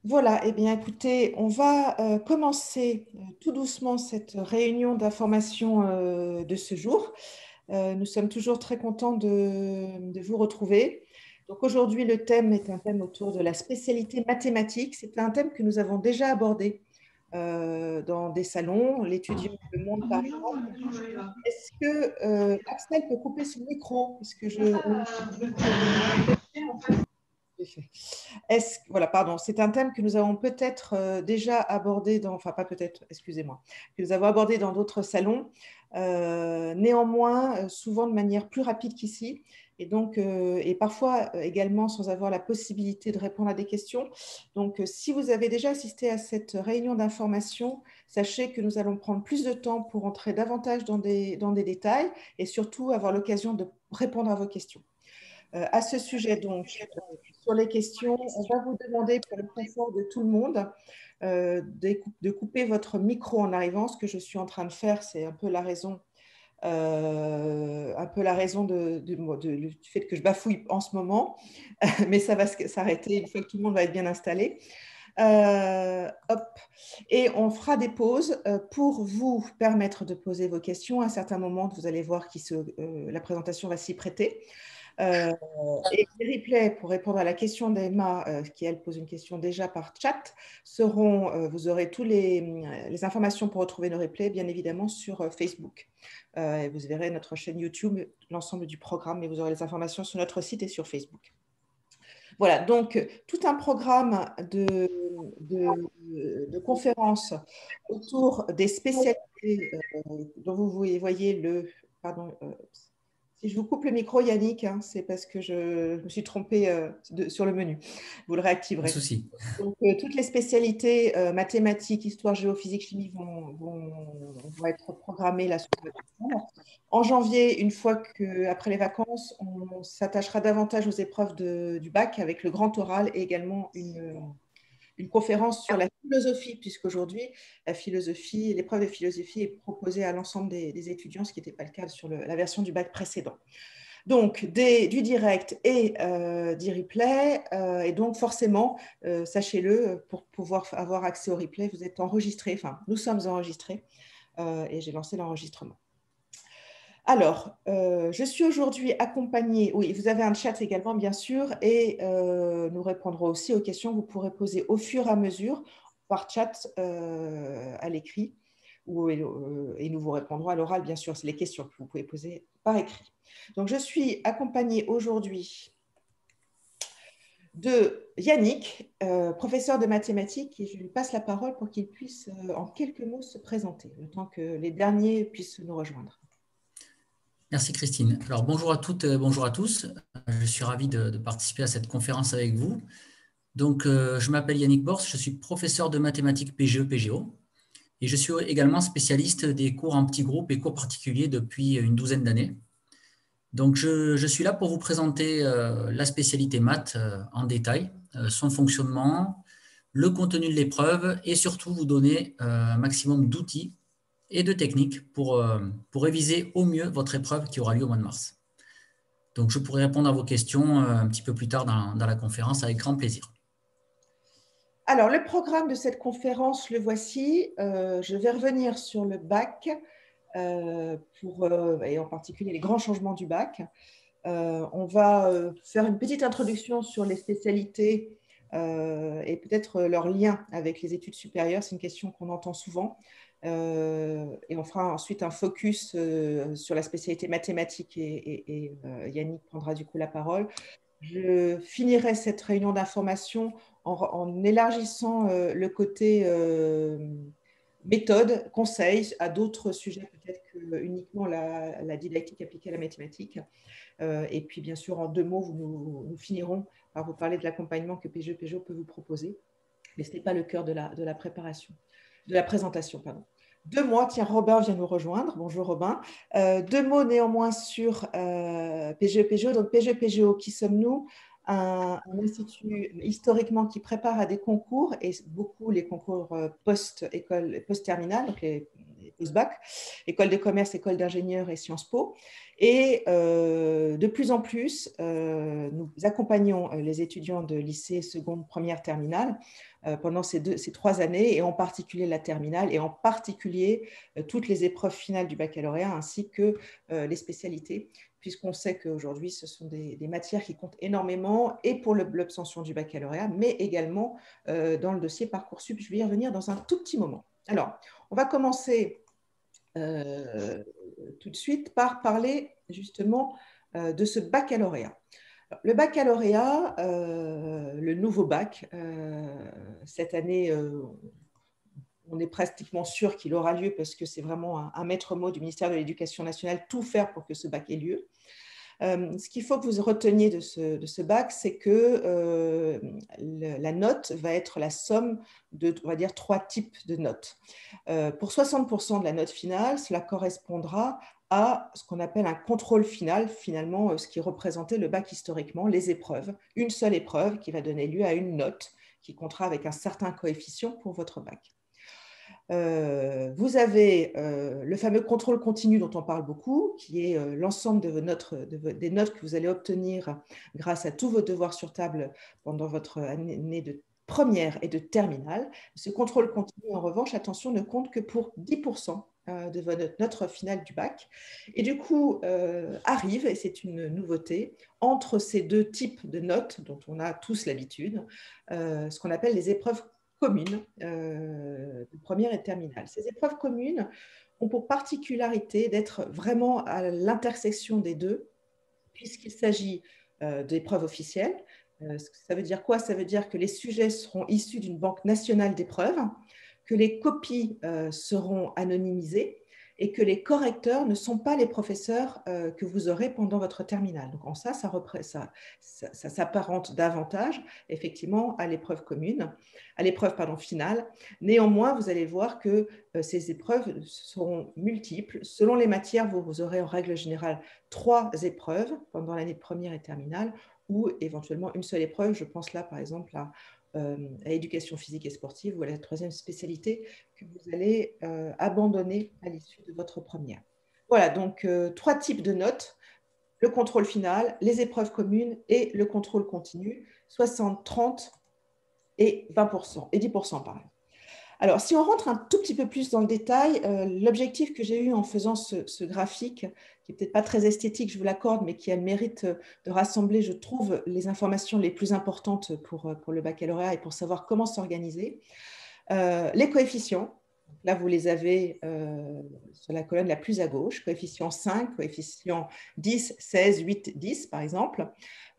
Voilà, eh bien écoutez, on va commencer tout doucement cette réunion d'information de ce jour. Nous sommes toujours très contents de vous retrouver. Donc aujourd'hui, le thème est un thème autour de la spécialité mathématique. C'est un thème que nous avons déjà abordé dans des salons, l'étudiant Le Monde par exemple. Est-ce que Axel peut couper son micro? Parce que voilà, pardon, c'est un thème que nous avons peut-être déjà abordé enfin pas peut-être, excusez-moi, que nous avons abordé dans d'autres salons, néanmoins, souvent de manière plus rapide qu'ici, et donc, et parfois également sans avoir la possibilité de répondre à des questions. Donc, si vous avez déjà assisté à cette réunion d'information, sachez que nous allons prendre plus de temps pour entrer davantage dans des détails et surtout avoir l'occasion de répondre à vos questions. À ce sujet, donc, sur les questions, on va vous demander, pour le confort de tout le monde, de couper votre micro en arrivant. Ce que je suis en train de faire, c'est un peu la raison du fait que je bafouille en ce moment, mais ça va s'arrêter une fois que tout le monde va être bien installé. Hop. Et on fera des pauses pour vous permettre de poser vos questions. À un certain moment, vous allez voir que la présentation va s'y prêter. Et les replays, pour répondre à la question d'Emma, qui elle pose une question déjà par chat, vous aurez toutes les informations pour retrouver nos replays, bien évidemment, sur Facebook. Et vous verrez notre chaîne YouTube, l'ensemble du programme, et vous aurez les informations sur notre site et sur Facebook. Voilà, donc tout un programme de conférences autour des spécialités dont vous voyez pardon, si je vous coupe le micro, Yannick, hein, c'est parce que je me suis trompée sur le menu. Vous le Pas de réactiverez. souci. Donc, toutes les spécialités mathématiques, histoire, géophysique, chimie vont être programmées là sur votre chambre. En janvier, une fois qu'après les vacances, on s'attachera davantage aux épreuves du bac avec le grand oral et également une conférence sur la philosophie, puisqu'aujourd'hui, l'épreuve de philosophie est proposée à l'ensemble des étudiants, ce qui n'était pas le cas sur la version du bac précédent. Donc, du direct et du replay. Et donc, forcément, sachez-le, pour pouvoir avoir accès au replay, vous êtes enregistré, enfin, nous sommes enregistrés et j'ai lancé l'enregistrement. Alors, je suis aujourd'hui accompagnée, oui, vous avez un chat également, bien sûr, et nous répondrons aussi aux questions que vous pourrez poser au fur et à mesure par chat à l'écrit, et nous vous répondrons à l'oral, bien sûr. C'est les questions que vous pouvez poser par écrit. Donc, je suis accompagnée aujourd'hui de Yannick, professeur de mathématiques, et je lui passe la parole pour qu'il puisse en quelques mots se présenter, le temps que les derniers puissent nous rejoindre. Merci Christine. Alors bonjour à toutes, bonjour à tous. Je suis ravi de participer à cette conférence avec vous. Donc je m'appelle Yannick Bors, je suis professeur de mathématiques PGE-PGO et je suis également spécialiste des cours en petits groupes et cours particuliers depuis une douzaine d'années. Donc je suis là pour vous présenter la spécialité maths en détail, son fonctionnement, le contenu de l'épreuve et surtout vous donner un maximum d'outils et de techniques pour réviser au mieux votre épreuve qui aura lieu au mois de mars. Donc, je pourrai répondre à vos questions un petit peu plus tard dans la conférence avec grand plaisir. Alors, le programme de cette conférence, le voici. Je vais revenir sur le bac et en particulier les grands changements du bac. On va faire une petite introduction sur les spécialités et peut-être leur lien avec les études supérieures. C'est une question qu'on entend souvent. Et on fera ensuite un focus sur la spécialité mathématique et Yannick prendra du coup la parole. Je finirai cette réunion d'information en élargissant le côté méthode, conseil à d'autres sujets peut-être que uniquement la didactique appliquée à la mathématique. Et puis, bien sûr, en deux mots, nous finirons par vous parler de l'accompagnement que PGE peut vous proposer. Mais ce n'est pas le cœur de la présentation. Pardon. Deux mots, tiens, Robin vient nous rejoindre. Bonjour Robin. Deux mots néanmoins sur PGE. Donc PGE, qui sommes-nous? Un institut historiquement qui prépare à des concours, et beaucoup les concours post-école, post-terminale, donc les post-bac, école de commerce, école d'ingénieur et Sciences Po. Et de plus en plus, nous accompagnons les étudiants de lycée, seconde, première, terminale pendant ces 3 années, et en particulier la terminale, et en particulier toutes les épreuves finales du baccalauréat, ainsi que les spécialités, puisqu'on sait qu'aujourd'hui, ce sont des matières qui comptent énormément, et pour l'obtention du baccalauréat, mais également dans le dossier Parcoursup. Je vais y revenir dans un tout petit moment. Alors, on va commencer tout de suite par parler justement de ce baccalauréat. Le baccalauréat, le nouveau bac, cette année, on est pratiquement sûr qu'il aura lieu parce que c'est vraiment un maître mot du ministère de l'Éducation nationale, tout faire pour que ce bac ait lieu. Ce qu'il faut que vous reteniez de ce bac, c'est que la note va être la somme de, on va dire, 3 types de notes. Pour 60% de la note finale, cela correspondra à ce qu'on appelle un contrôle final, finalement, ce qui représentait le bac historiquement, les épreuves. Une seule épreuve qui va donner lieu à une note qui comptera avec un certain coefficient pour votre bac. Vous avez le fameux contrôle continu dont on parle beaucoup, qui est l'ensemble des notes que vous allez obtenir grâce à tous vos devoirs sur table pendant votre année de première et de terminale. Ce contrôle continu, en revanche, attention, ne compte que pour 10% de votre note finale du bac. Et du coup, arrive, et c'est une nouveauté, entre ces 2 types de notes dont on a tous l'habitude, ce qu'on appelle les épreuves communes de première et de terminale. Ces épreuves communes ont pour particularité d'être vraiment à l'intersection des deux, puisqu'il s'agit d'épreuves officielles. Ça veut dire quoi? Ça veut dire que les sujets seront issus d'une banque nationale d'épreuves, que les copies seront anonymisées et que les correcteurs ne sont pas les professeurs que vous aurez pendant votre terminale. Donc en ça s'apparente davantage effectivement à l'épreuve commune, à l'épreuve finale. Néanmoins, vous allez voir que ces épreuves seront multiples. Selon les matières, vous aurez en règle générale 3 épreuves pendant l'année de première et terminale, ou éventuellement une seule épreuve. Je pense là par exemple à éducation physique et sportive, ou à la 3e spécialité que vous allez abandonner à l'issue de votre première. Voilà, donc 3 types de notes: le contrôle final, les épreuves communes et le contrôle continu, 60, 30 et 20%, et 10%, pardon. Alors, si on rentre un tout petit peu plus dans le détail, l'objectif que j'ai eu en faisant ce graphique, qui n'est peut-être pas très esthétique, je vous l'accorde, mais qui a le mérite de rassembler, je trouve, les informations les plus importantes pour le baccalauréat et pour savoir comment s'organiser. Les coefficients, là vous les avez sur la colonne la plus à gauche, coefficient 5, coefficient 10, 16, 8, 10 par exemple.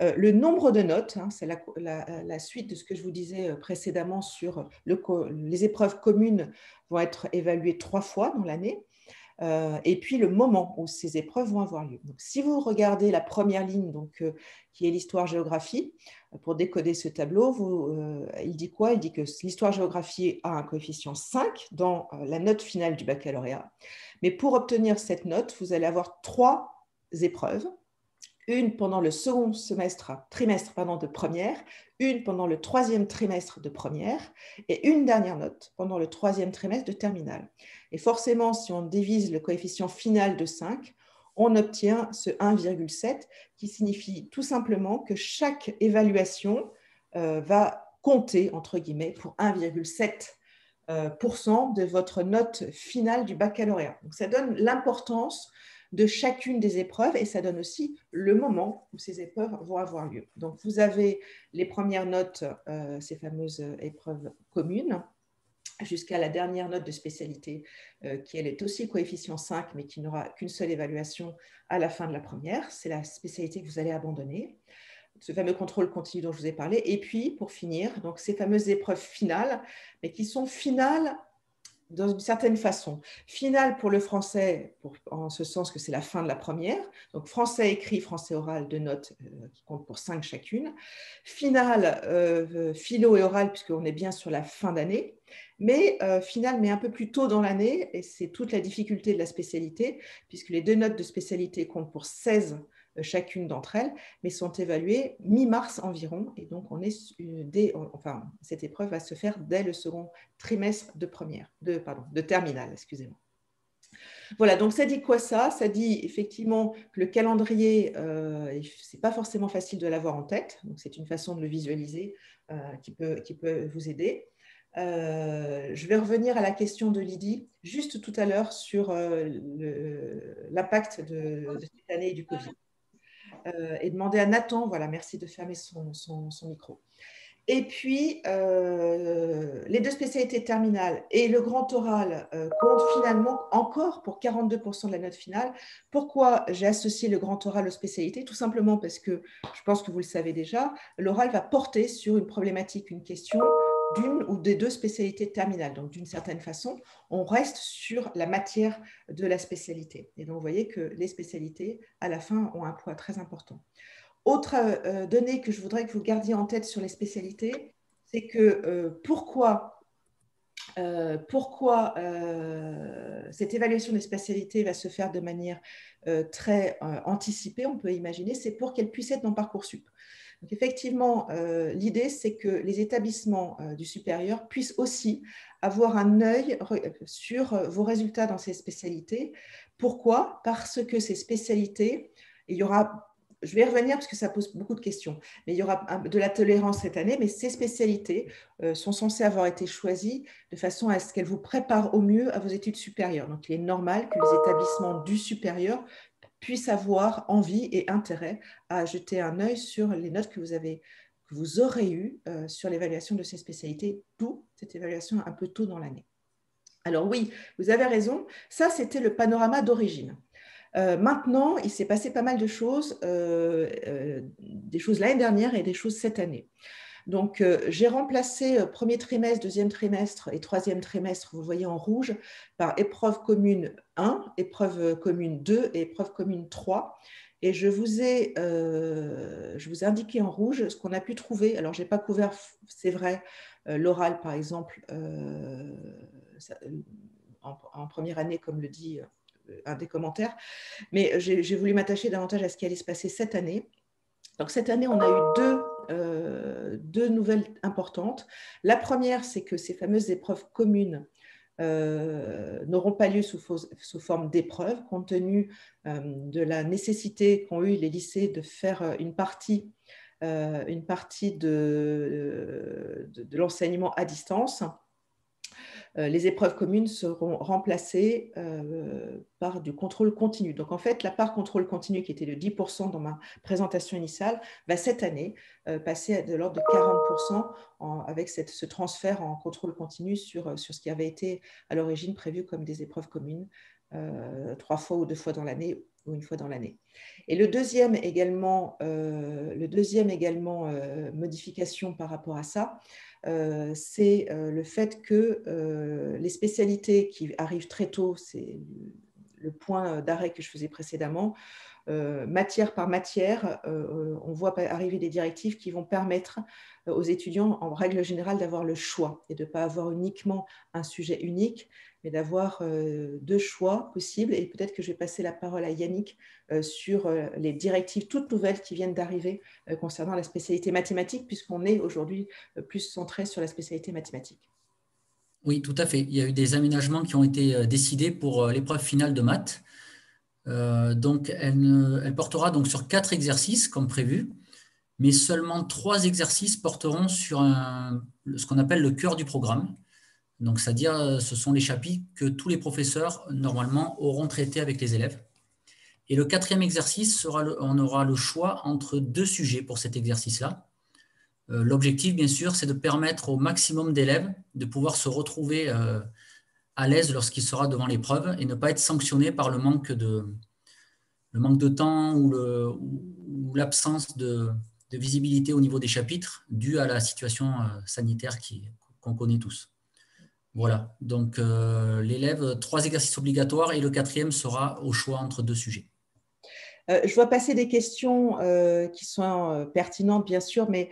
Le nombre de notes, hein, c'est la suite de ce que je vous disais précédemment sur les épreuves communes vont être évaluées 3 fois dans l'année. Et puis le moment où ces épreuves vont avoir lieu. Donc, si vous regardez la première ligne, donc, qui est l'histoire-géographie, pour décoder ce tableau, il dit quoi? Il dit que l'histoire-géographie a un coefficient 5 dans la note finale du baccalauréat. Mais pour obtenir cette note, vous allez avoir 3 épreuves. Une pendant le second trimestre de première, une pendant le 3e trimestre de première et une dernière note pendant le 3e trimestre de terminale. Et forcément, si on divise le coefficient final de 5, on obtient ce 1,7 qui signifie tout simplement que chaque évaluation va compter, entre guillemets, pour 1,7% de votre note finale du baccalauréat. Donc, ça donne l'importance de chacune des épreuves et ça donne aussi le moment où ces épreuves vont avoir lieu. Donc, vous avez les premières notes, ces fameuses épreuves communes, jusqu'à la dernière note de spécialité qui, elle, est aussi coefficient 5, mais qui n'aura qu'une seule évaluation à la fin de la première. C'est la spécialité que vous allez abandonner. Ce fameux contrôle continu dont je vous ai parlé. Et puis, pour finir, donc, ces fameuses épreuves finales, mais qui sont finales dans une certaine façon. Finale pour le français, en ce sens que c'est la fin de la première. Donc, français écrit, français oral, 2 notes qui comptent pour 5 chacune. Finale, philo et oral, puisqu'on est bien sur la fin d'année. Mais finale, mais un peu plus tôt dans l'année, et c'est toute la difficulté de la spécialité, puisque les 2 notes de spécialité comptent pour 16 chacune d'entre elles, mais sont évaluées mi-mars environ. Et donc, cette épreuve va se faire dès le second trimestre de terminale, excusez-moi. Voilà, donc ça dit quoi ça? Ça dit effectivement que le calendrier, c'est pas forcément facile de l'avoir en tête, donc c'est une façon de le visualiser qui peut vous aider. Je vais revenir à la question de Lydie, juste tout à l'heure, sur l'impact de cette année et du Covid. Et demander à Nathan, voilà, merci de fermer son micro. Et puis, les deux spécialités terminales et le grand oral comptent finalement encore pour 42% de la note finale. Pourquoi j'ai associé le grand oral aux spécialités? Tout simplement parce que, je pense que vous le savez déjà, l'oral va porter sur une problématique, une question d'une ou des deux spécialités terminales. Donc, d'une certaine façon, on reste sur la matière de la spécialité. Et donc, vous voyez que les spécialités, à la fin, ont un poids très important. Autre donnée que je voudrais que vous gardiez en tête sur les spécialités, c'est que pourquoi cette évaluation des spécialités va se faire de manière très anticipée, on peut imaginer, c'est pour qu'elle puisse être dans Parcoursup. Donc effectivement, l'idée, c'est que les établissements du supérieur puissent aussi avoir un œil sur vos résultats dans ces spécialités. Pourquoi? Parce que ces spécialités, il y aura... Je vais y revenir parce que ça pose beaucoup de questions. Mais il y aura de la tolérance cette année, mais ces spécialités sont censées avoir été choisies de façon à ce qu'elles vous préparent au mieux à vos études supérieures. Donc, il est normal que les établissements du supérieur puissent avoir envie et intérêt à jeter un œil sur les notes que vous aurez eues sur l'évaluation de ces spécialités, d'où cette évaluation un peu tôt dans l'année. Alors oui, vous avez raison, ça c'était le panorama d'origine. Maintenant, il s'est passé pas mal de choses, des choses l'année dernière et des choses cette année. Donc, j'ai remplacé premier trimestre, deuxième trimestre et troisième trimestre, vous voyez en rouge, par épreuve commune 1, épreuve commune 2 et épreuve commune 3. Et je vous ai indiqué en rouge ce qu'on a pu trouver. Alors, je n'ai pas couvert, c'est vrai, l'oral, par exemple, en première année, comme le dit un des commentaires. Mais j'ai voulu m'attacher davantage à ce qui allait se passer cette année. Donc, cette année, on a eu deux nouvelles importantes. La première, c'est que ces fameuses épreuves communes n'auront pas lieu sous forme d'épreuves, compte tenu de la nécessité qu'ont eu les lycées de faire une partie de l'enseignement à distance. Les épreuves communes seront remplacées par du contrôle continu. Donc, en fait, la part contrôle continu, qui était de 10% dans ma présentation initiale, va cette année passer de l'ordre de 40% avec ce transfert en contrôle continu sur ce qui avait été à l'origine prévu comme des épreuves communes, 3 fois ou 2 fois dans l'année ou 1 fois dans l'année. Et le deuxième également modification par rapport à ça, c'est le fait que les spécialités qui arrivent très tôt, c'est le point d'arrêt que je faisais précédemment, matière par matière, on voit arriver des directives qui vont permettre aux étudiants, en règle générale, d'avoir le choix et de ne pas avoir uniquement un sujet unique, mais d'avoir 2 choix possibles. Et peut-être que je vais passer la parole à Yannick sur les directives toutes nouvelles qui viennent d'arriver concernant la spécialité mathématique, puisqu'on est aujourd'hui plus centré sur la spécialité mathématique. Oui, tout à fait. Il y a eu des aménagements qui ont été décidés pour l'épreuve finale de maths. Donc, elle portera donc sur 4 exercices comme prévu, mais seulement 3 exercices porteront sur ce qu'on appelle le cœur du programme. Donc, c'est-à-dire, ce sont les chapitres que tous les professeurs, normalement, auront traités avec les élèves. Et le 4e exercice, on aura le choix entre 2 sujets pour cet exercice-là. L'objectif, bien sûr, c'est de permettre au maximum d'élèves de pouvoir se retrouver à l'aise lorsqu'il sera devant l'épreuve et ne pas être sanctionné par le manque de temps ou l'absence de visibilité au niveau des chapitres dû à la situation sanitaire qu'on connaît tous. Voilà, donc l'élève, 3 exercices obligatoires et le 4e sera au choix entre 2 sujets. Je vois passer des questions qui sont pertinentes, bien sûr, mais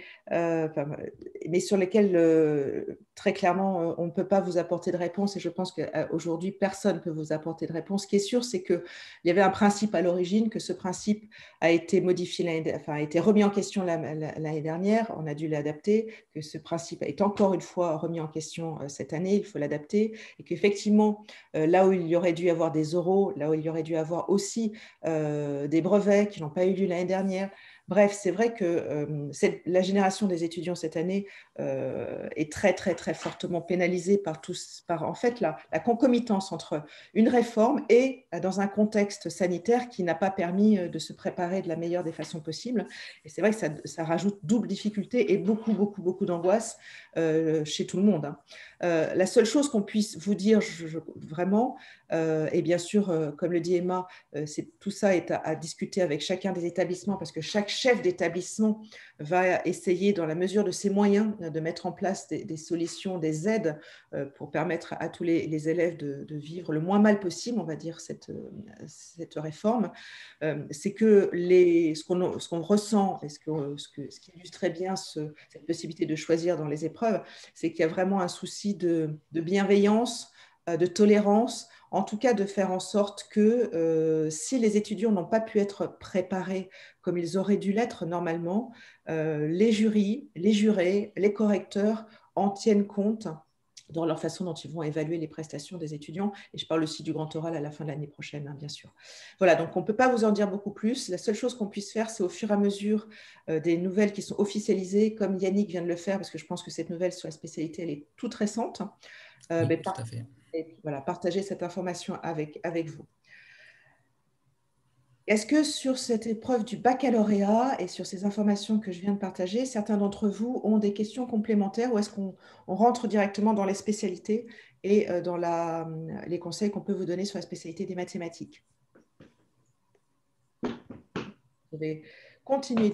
mais sur lesquels, très clairement, on ne peut pas vous apporter de réponse. Et je pense qu'aujourd'hui, personne ne peut vous apporter de réponse. Ce qui est sûr, c'est qu'il y avait un principe à l'origine, que ce principe a été modifié, a été remis en question l'année dernière. On a dû l'adapter, que ce principe est encore une fois remis en question cette année. Il faut l'adapter. Et qu'effectivement, là où il y aurait dû avoir des oraux, là où il y aurait dû avoir aussi des brevets qui n'ont pas eu lieu l'année dernière. Bref, c'est vrai que la génération des étudiants cette année est très, très, très fortement pénalisée par en fait, la concomitance entre une réforme et dans un contexte sanitaire qui n'a pas permis de se préparer de la meilleure des façons possibles. Et c'est vrai que ça rajoute double difficulté et beaucoup, beaucoup, beaucoup d'angoisse chez tout le monde. Hein. La seule chose qu'on puisse vous dire vraiment, et bien sûr, comme le dit Emma, tout ça est à discuter avec chacun des établissements parce que chaque chef d'établissement va essayer, dans la mesure de ses moyens, de mettre en place des solutions, des aides pour permettre à tous les élèves de vivre le moins mal possible, on va dire, cette réforme. C'est que ce qu'on ressent et ce qui illustre très bien cette possibilité de choisir dans les épreuves, c'est qu'il y a vraiment un souci de bienveillance, de tolérance, en tout cas de faire en sorte que si les étudiants n'ont pas pu être préparés comme ils auraient dû l'être normalement, les jurys, les jurés, les correcteurs en tiennent compte dans leur façon dont ils vont évaluer les prestations des étudiants. Et je parle aussi du grand oral à la fin de l'année prochaine, hein, bien sûr. Voilà, donc on ne peut pas vous en dire beaucoup plus. La seule chose qu'on puisse faire, c'est au fur et à mesure des nouvelles qui sont officialisées, comme Yannick vient de le faire, parce que je pense que cette nouvelle sur la spécialité, elle est toute récente. Oui, tout à fait. Et voilà, partager cette information avec vous. Est-ce que sur cette épreuve du baccalauréat et sur ces informations que je viens de partager, certains d'entre vous ont des questions complémentaires ou est-ce qu'on rentre directement dans les spécialités et dans les conseils qu'on peut vous donner sur la spécialité des mathématiques? Je vais continuer.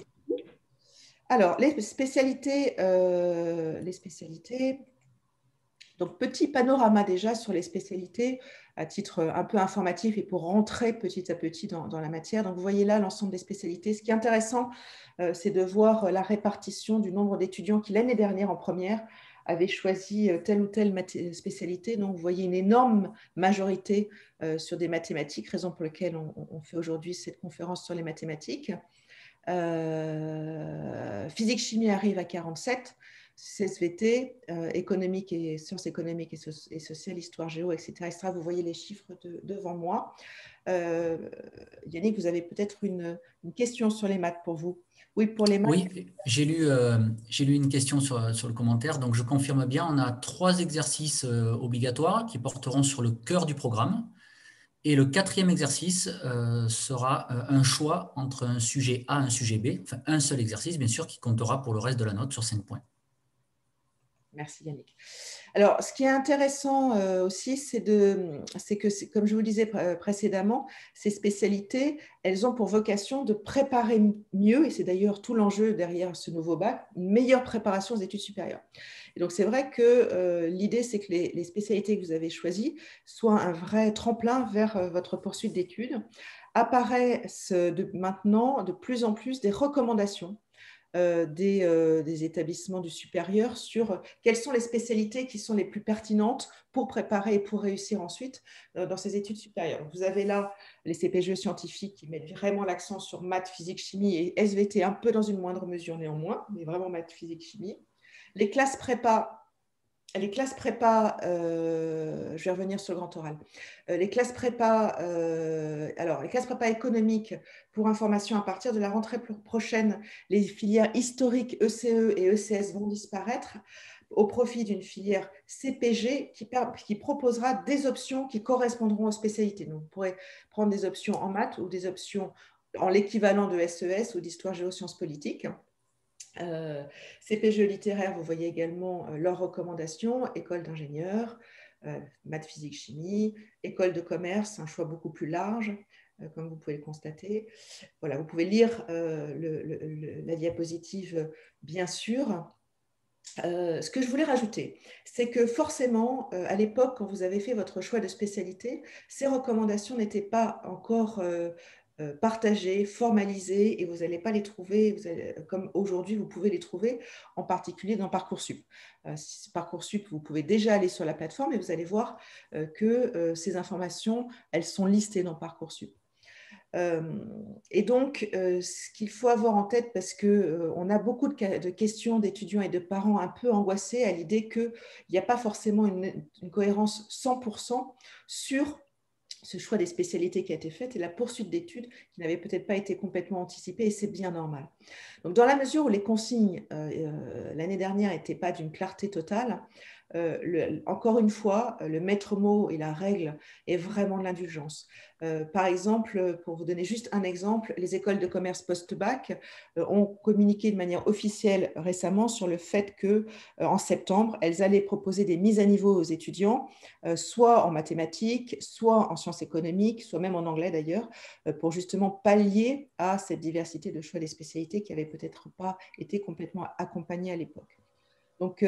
Alors, les spécialités, donc, petit panorama déjà sur les spécialités à titre un peu informatif et pour rentrer petit à petit dans la matière. Donc, vous voyez là l'ensemble des spécialités. Ce qui est intéressant, c'est de voir la répartition du nombre d'étudiants qui, l'année dernière, en première, avaient choisi telle ou telle spécialité. Donc, vous voyez une énorme majorité sur des mathématiques, raison pour laquelle on fait aujourd'hui cette conférence sur les mathématiques. Physique-chimie arrive à 47. CSVT, économique et sciences économiques et sociales, histoire géo, etc., Vous voyez les chiffres devant moi. Yannick, vous avez peut-être une question sur les maths pour vous. Oui, pour les maths. Oui, j'ai lu une question sur le commentaire. Donc, je confirme bien, on a 3 exercices obligatoires qui porteront sur le cœur du programme. Et le 4e exercice sera un choix entre un sujet A et un sujet B. Enfin, un seul exercice, bien sûr, qui comptera pour le reste de la note sur 5 points. Merci Yannick. Alors, ce qui est intéressant aussi, c'est que, comme je vous le disais précédemment, ces spécialités, elles ont pour vocation de préparer mieux, et c'est d'ailleurs tout l'enjeu derrière ce nouveau bac, une meilleure préparation aux études supérieures. Et donc, c'est vrai que l'idée, c'est que les spécialités que vous avez choisies soient un vrai tremplin vers votre poursuite d'études. Apparaissent maintenant de plus en plus des recommandations des établissements du supérieur sur quelles sont les spécialités qui sont les plus pertinentes pour préparer et pour réussir ensuite dans ces études supérieures. Vous avez là les CPGE scientifiques qui mettent vraiment l'accent sur maths, physique, chimie et SVT un peu dans une moindre mesure néanmoins, mais vraiment maths, physique, chimie. Les classes prépa, je vais revenir sur le grand oral. Les classes prépa économiques, pour information, à partir de la rentrée prochaine, les filières historiques ECE et ECS vont disparaître au profit d'une filière CPG qui proposera des options qui correspondront aux spécialités. Donc, vous pourrez prendre des options en maths ou des options en l'équivalent de SES ou d'histoire géosciences politiques. CPGE littéraire, vous voyez également leurs recommandations, école d'ingénieurs, maths, physique, chimie, école de commerce, un choix beaucoup plus large, comme vous pouvez le constater. Voilà, vous pouvez lire la diapositive, bien sûr. Ce que je voulais rajouter, c'est que forcément, à l'époque, quand vous avez fait votre choix de spécialité, ces recommandations n'étaient pas encore partagées, formalisées, et vous n'allez pas les trouver comme aujourd'hui vous pouvez les trouver, en particulier dans Parcoursup. Parcoursup, vous pouvez déjà aller sur la plateforme et vous allez voir que ces informations, elles sont listées dans Parcoursup. Et donc, ce qu'il faut avoir en tête, parce qu'on a beaucoup de questions d'étudiants et de parents un peu angoissés à l'idée qu'il n'y a pas forcément une cohérence 100% sur ce choix des spécialités qui a été fait et la poursuite d'études qui n'avait peut-être pas été complètement anticipée, et c'est bien normal. Donc, dans la mesure où les consignes l'année dernière n'étaient pas d'une clarté totale, encore une fois, le maître mot et la règle est vraiment l'indulgence. Par exemple, pour vous donner juste un exemple, les écoles de commerce post-bac ont communiqué de manière officielle récemment sur le fait qu'en septembre, elles allaient proposer des mises à niveau aux étudiants, soit en mathématiques, soit en sciences économiques, soit même en anglais d'ailleurs, pour justement pallier à cette diversité de choix des spécialités qui n'avait peut-être pas été complètement accompagnée à l'époque. Donc,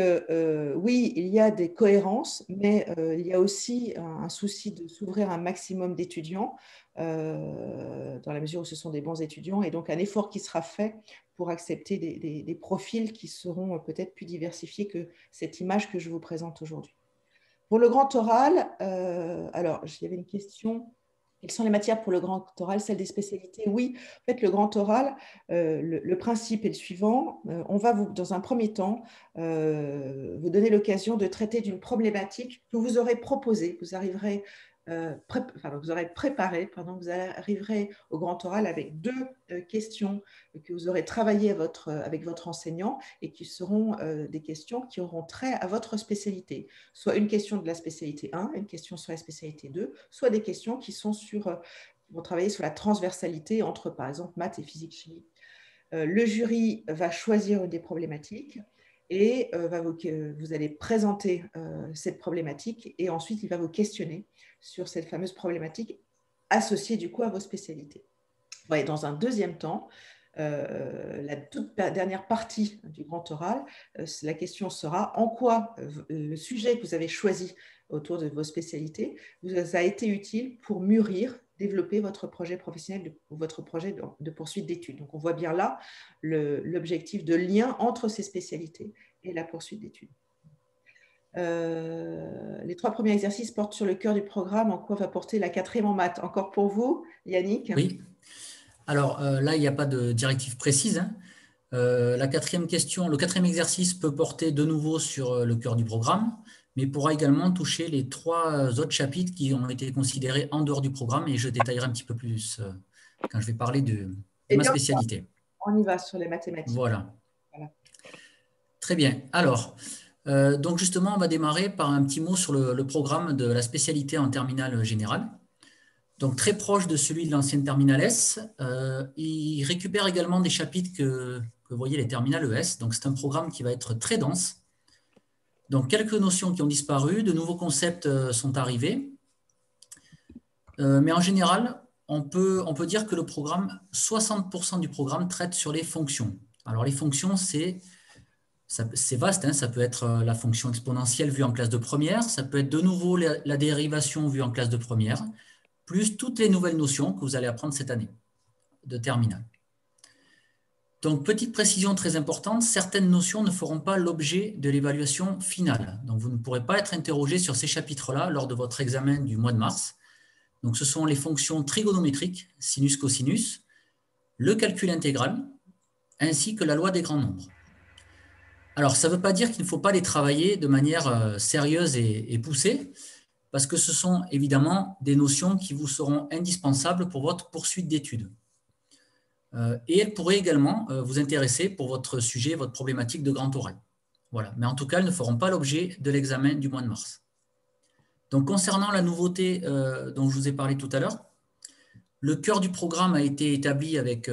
oui, il y a des cohérences, mais il y a aussi un souci de s'ouvrir un maximum d'étudiants, dans la mesure où ce sont des bons étudiants, et donc un effort qui sera fait pour accepter des profils qui seront peut-être plus diversifiés que cette image que je vous présente aujourd'hui. Pour le grand oral, alors, il y avait une question. Quelles sont les matières pour le grand oral, celles des spécialités? Oui, en fait, le grand oral, le principe est le suivant. On va, dans un premier temps, vous donner l'occasion de traiter d'une problématique que vous aurez proposée. Vous arriverez, vous aurez préparé, vous arriverez au grand oral avec 2 questions que vous aurez travaillées avec votre enseignant et qui seront des questions qui auront trait à votre spécialité. Soit une question de la spécialité 1, une question sur la spécialité 2, soit des questions qui vont travailler sur la transversalité entre, par exemple, maths et physique-chimie. Le jury va choisir une des problématiques et vous allez présenter cette problématique, et ensuite il va vous questionner sur cette fameuse problématique associée du coup à vos spécialités. Ouais, dans un deuxième temps, la toute dernière partie du grand oral, la question sera en quoi le sujet que vous avez choisi autour de vos spécialités vous a été utile pour mûrir, développer votre projet professionnel ou votre projet de poursuite d'études. Donc, on voit bien là l'objectif de lien entre ces spécialités et la poursuite d'études. Les 3 premiers exercices portent sur le cœur du programme. En quoi va porter la 4e en maths? Encore pour vous, Yannick? Oui. Alors là, il n'y a pas de directive précise, hein. La 4e question, le 4e exercice peut porter de nouveau sur le cœur du programme, mais pourra également toucher les 3 autres chapitres qui ont été considérés en dehors du programme, et je détaillerai un petit peu plus quand je vais parler de ma spécialité. On y va sur les mathématiques. Voilà. Très bien. Alors, donc justement, on va démarrer par un petit mot sur le programme de la spécialité en terminale générale. Donc, très proche de celui de l'ancienne terminale S. Il récupère également des chapitres que vous voyez, les terminales ES. Donc, c'est un programme qui va être très dense. Donc, quelques notions qui ont disparu, de nouveaux concepts sont arrivés. Mais en général, on peut dire que le programme, 60% du programme traite sur les fonctions. Alors, les fonctions, c'est vaste, hein. Ça peut être la fonction exponentielle vue en classe de première, ça peut être de nouveau la dérivation vue en classe de première, plus toutes les nouvelles notions que vous allez apprendre cette année de terminale. Donc, petite précision très importante, certaines notions ne feront pas l'objet de l'évaluation finale. Donc, vous ne pourrez pas être interrogé sur ces chapitres-là lors de votre examen du mois de mars. Donc, ce sont les fonctions trigonométriques, sinus, cosinus, le calcul intégral, ainsi que la loi des grands nombres. Alors, ça ne veut pas dire qu'il ne faut pas les travailler de manière sérieuse et poussée, parce que ce sont évidemment des notions qui vous seront indispensables pour votre poursuite d'études. Et elles pourraient également vous intéresser pour votre sujet, votre problématique de grand oral. Voilà. Mais en tout cas, elles ne feront pas l'objet de l'examen du mois de mars. Donc, concernant la nouveauté dont je vous ai parlé tout à l'heure, le cœur du programme a été établi avec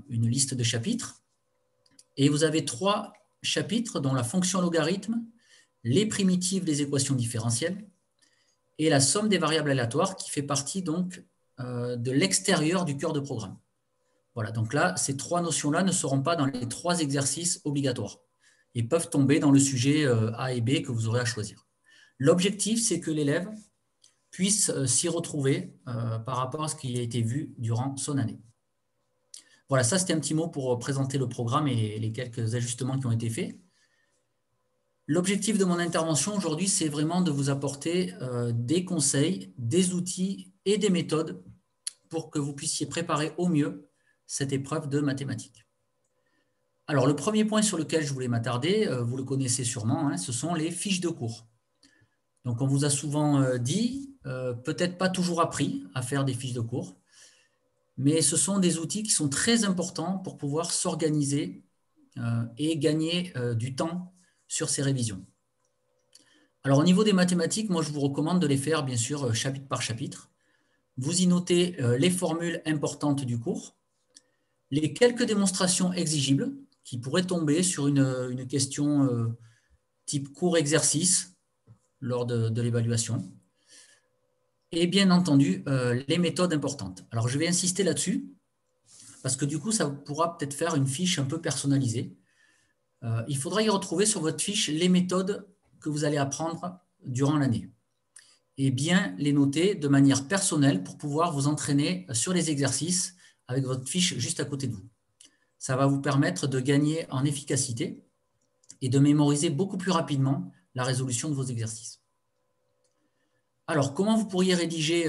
une liste de chapitres. Et vous avez 3 chapitres, dont la fonction logarithme, les primitives des équations différentielles et la somme des variables aléatoires, qui fait partie donc de l'extérieur du cœur de programme. Voilà, donc là, ces 3 notions-là ne seront pas dans les 3 exercices obligatoires et peuvent tomber dans le sujet A et B que vous aurez à choisir. L'objectif, c'est que l'élève puisse s'y retrouver par rapport à ce qui a été vu durant son année. Voilà, ça c'était un petit mot pour présenter le programme et les quelques ajustements qui ont été faits. L'objectif de mon intervention aujourd'hui, c'est vraiment de vous apporter des conseils, des outils et des méthodes pour que vous puissiez préparer au mieux cette épreuve de mathématiques. Alors, le premier point sur lequel je voulais m'attarder, vous le connaissez sûrement, hein, ce sont les fiches de cours. Donc, on vous a souvent dit, peut-être pas toujours appris à faire des fiches de cours, mais ce sont des outils qui sont très importants pour pouvoir s'organiser et gagner du temps sur ces révisions. Alors, au niveau des mathématiques, moi, je vous recommande de les faire, bien sûr, chapitre par chapitre. Vous y notez les formules importantes du cours, les quelques démonstrations exigibles qui pourraient tomber sur une question type cours exercice lors de l'évaluation, et bien entendu, les méthodes importantes. Alors, je vais insister là-dessus, parce que du coup, ça pourra peut-être faire une fiche un peu personnalisée. Il faudra y retrouver sur votre fiche les méthodes que vous allez apprendre durant l'année. Et bien les noter de manière personnelle pour pouvoir vous entraîner sur les exercices avec votre fiche juste à côté de vous. Ça va vous permettre de gagner en efficacité et de mémoriser beaucoup plus rapidement la résolution de vos exercices. Alors, comment vous pourriez rédiger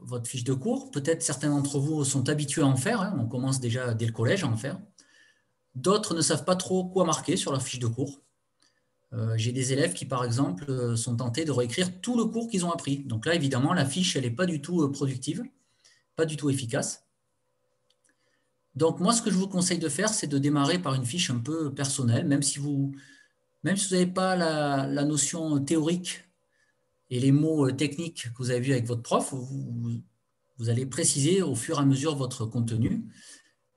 votre fiche de cours? Peut-être certains d'entre vous sont habitués à en faire, hein, on commence déjà dès le collège à en faire. D'autres ne savent pas trop quoi marquer sur leur fiche de cours. J'ai des élèves qui, par exemple, sont tentés de réécrire tout le cours qu'ils ont appris. Donc là, évidemment, la fiche, elle n'est pas du tout productive, pas du tout efficace. Donc moi, ce que je vous conseille de faire, c'est de démarrer par une fiche un peu personnelle, même si vous n'avez pas la notion théorique et les mots techniques que vous avez vus avec votre prof, vous allez préciser au fur et à mesure votre contenu.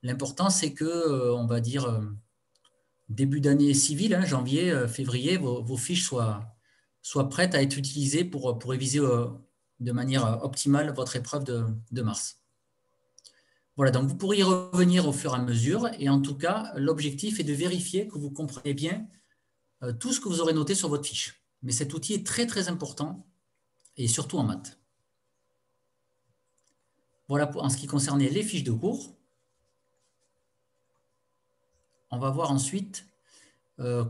L'important, c'est que, on va dire, début d'année civile, hein, janvier, février, vos fiches soient prêtes à être utilisées pour réviser de manière optimale votre épreuve de mars. Voilà, donc vous pourriez revenir au fur et à mesure, et en tout cas, l'objectif est de vérifier que vous comprenez bien tout ce que vous aurez noté sur votre fiche. Mais cet outil est très très important, et surtout en maths. Voilà en ce qui concernait les fiches de cours. On va voir ensuite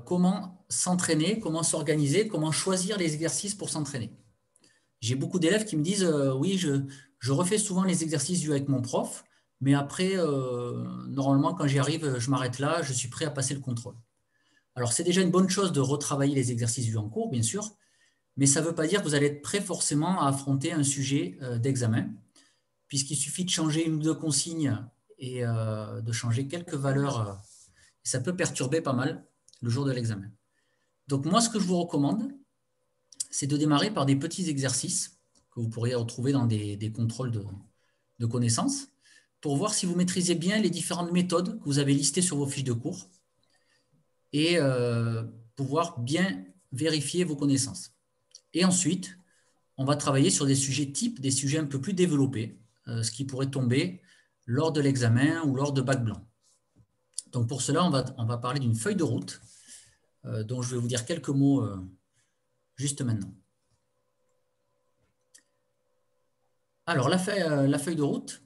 comment s'entraîner, comment s'organiser, comment choisir les exercices pour s'entraîner. J'ai beaucoup d'élèves qui me disent oui, je refais souvent les exercices vus avec mon prof, mais après, normalement, quand j'y arrive, je m'arrête là, je suis prêt à passer le contrôle. Alors, c'est déjà une bonne chose de retravailler les exercices vus en cours, bien sûr, mais ça ne veut pas dire que vous allez être prêt forcément à affronter un sujet d'examen, puisqu'il suffit de changer une ou deux consignes et de changer quelques valeurs, et ça peut perturber pas mal le jour de l'examen. Donc moi, ce que je vous recommande, c'est de démarrer par des petits exercices que vous pourriez retrouver dans des contrôles de connaissances pour voir si vous maîtrisez bien les différentes méthodes que vous avez listées sur vos fiches de cours et pouvoir bien vérifier vos connaissances. Et ensuite, on va travailler sur des sujets types, des sujets un peu plus développés, ce qui pourrait tomber lors de l'examen ou lors de bac blanc. Donc pour cela, on va parler d'une feuille de route dont je vais vous dire quelques mots juste maintenant. Alors, la feuille de route,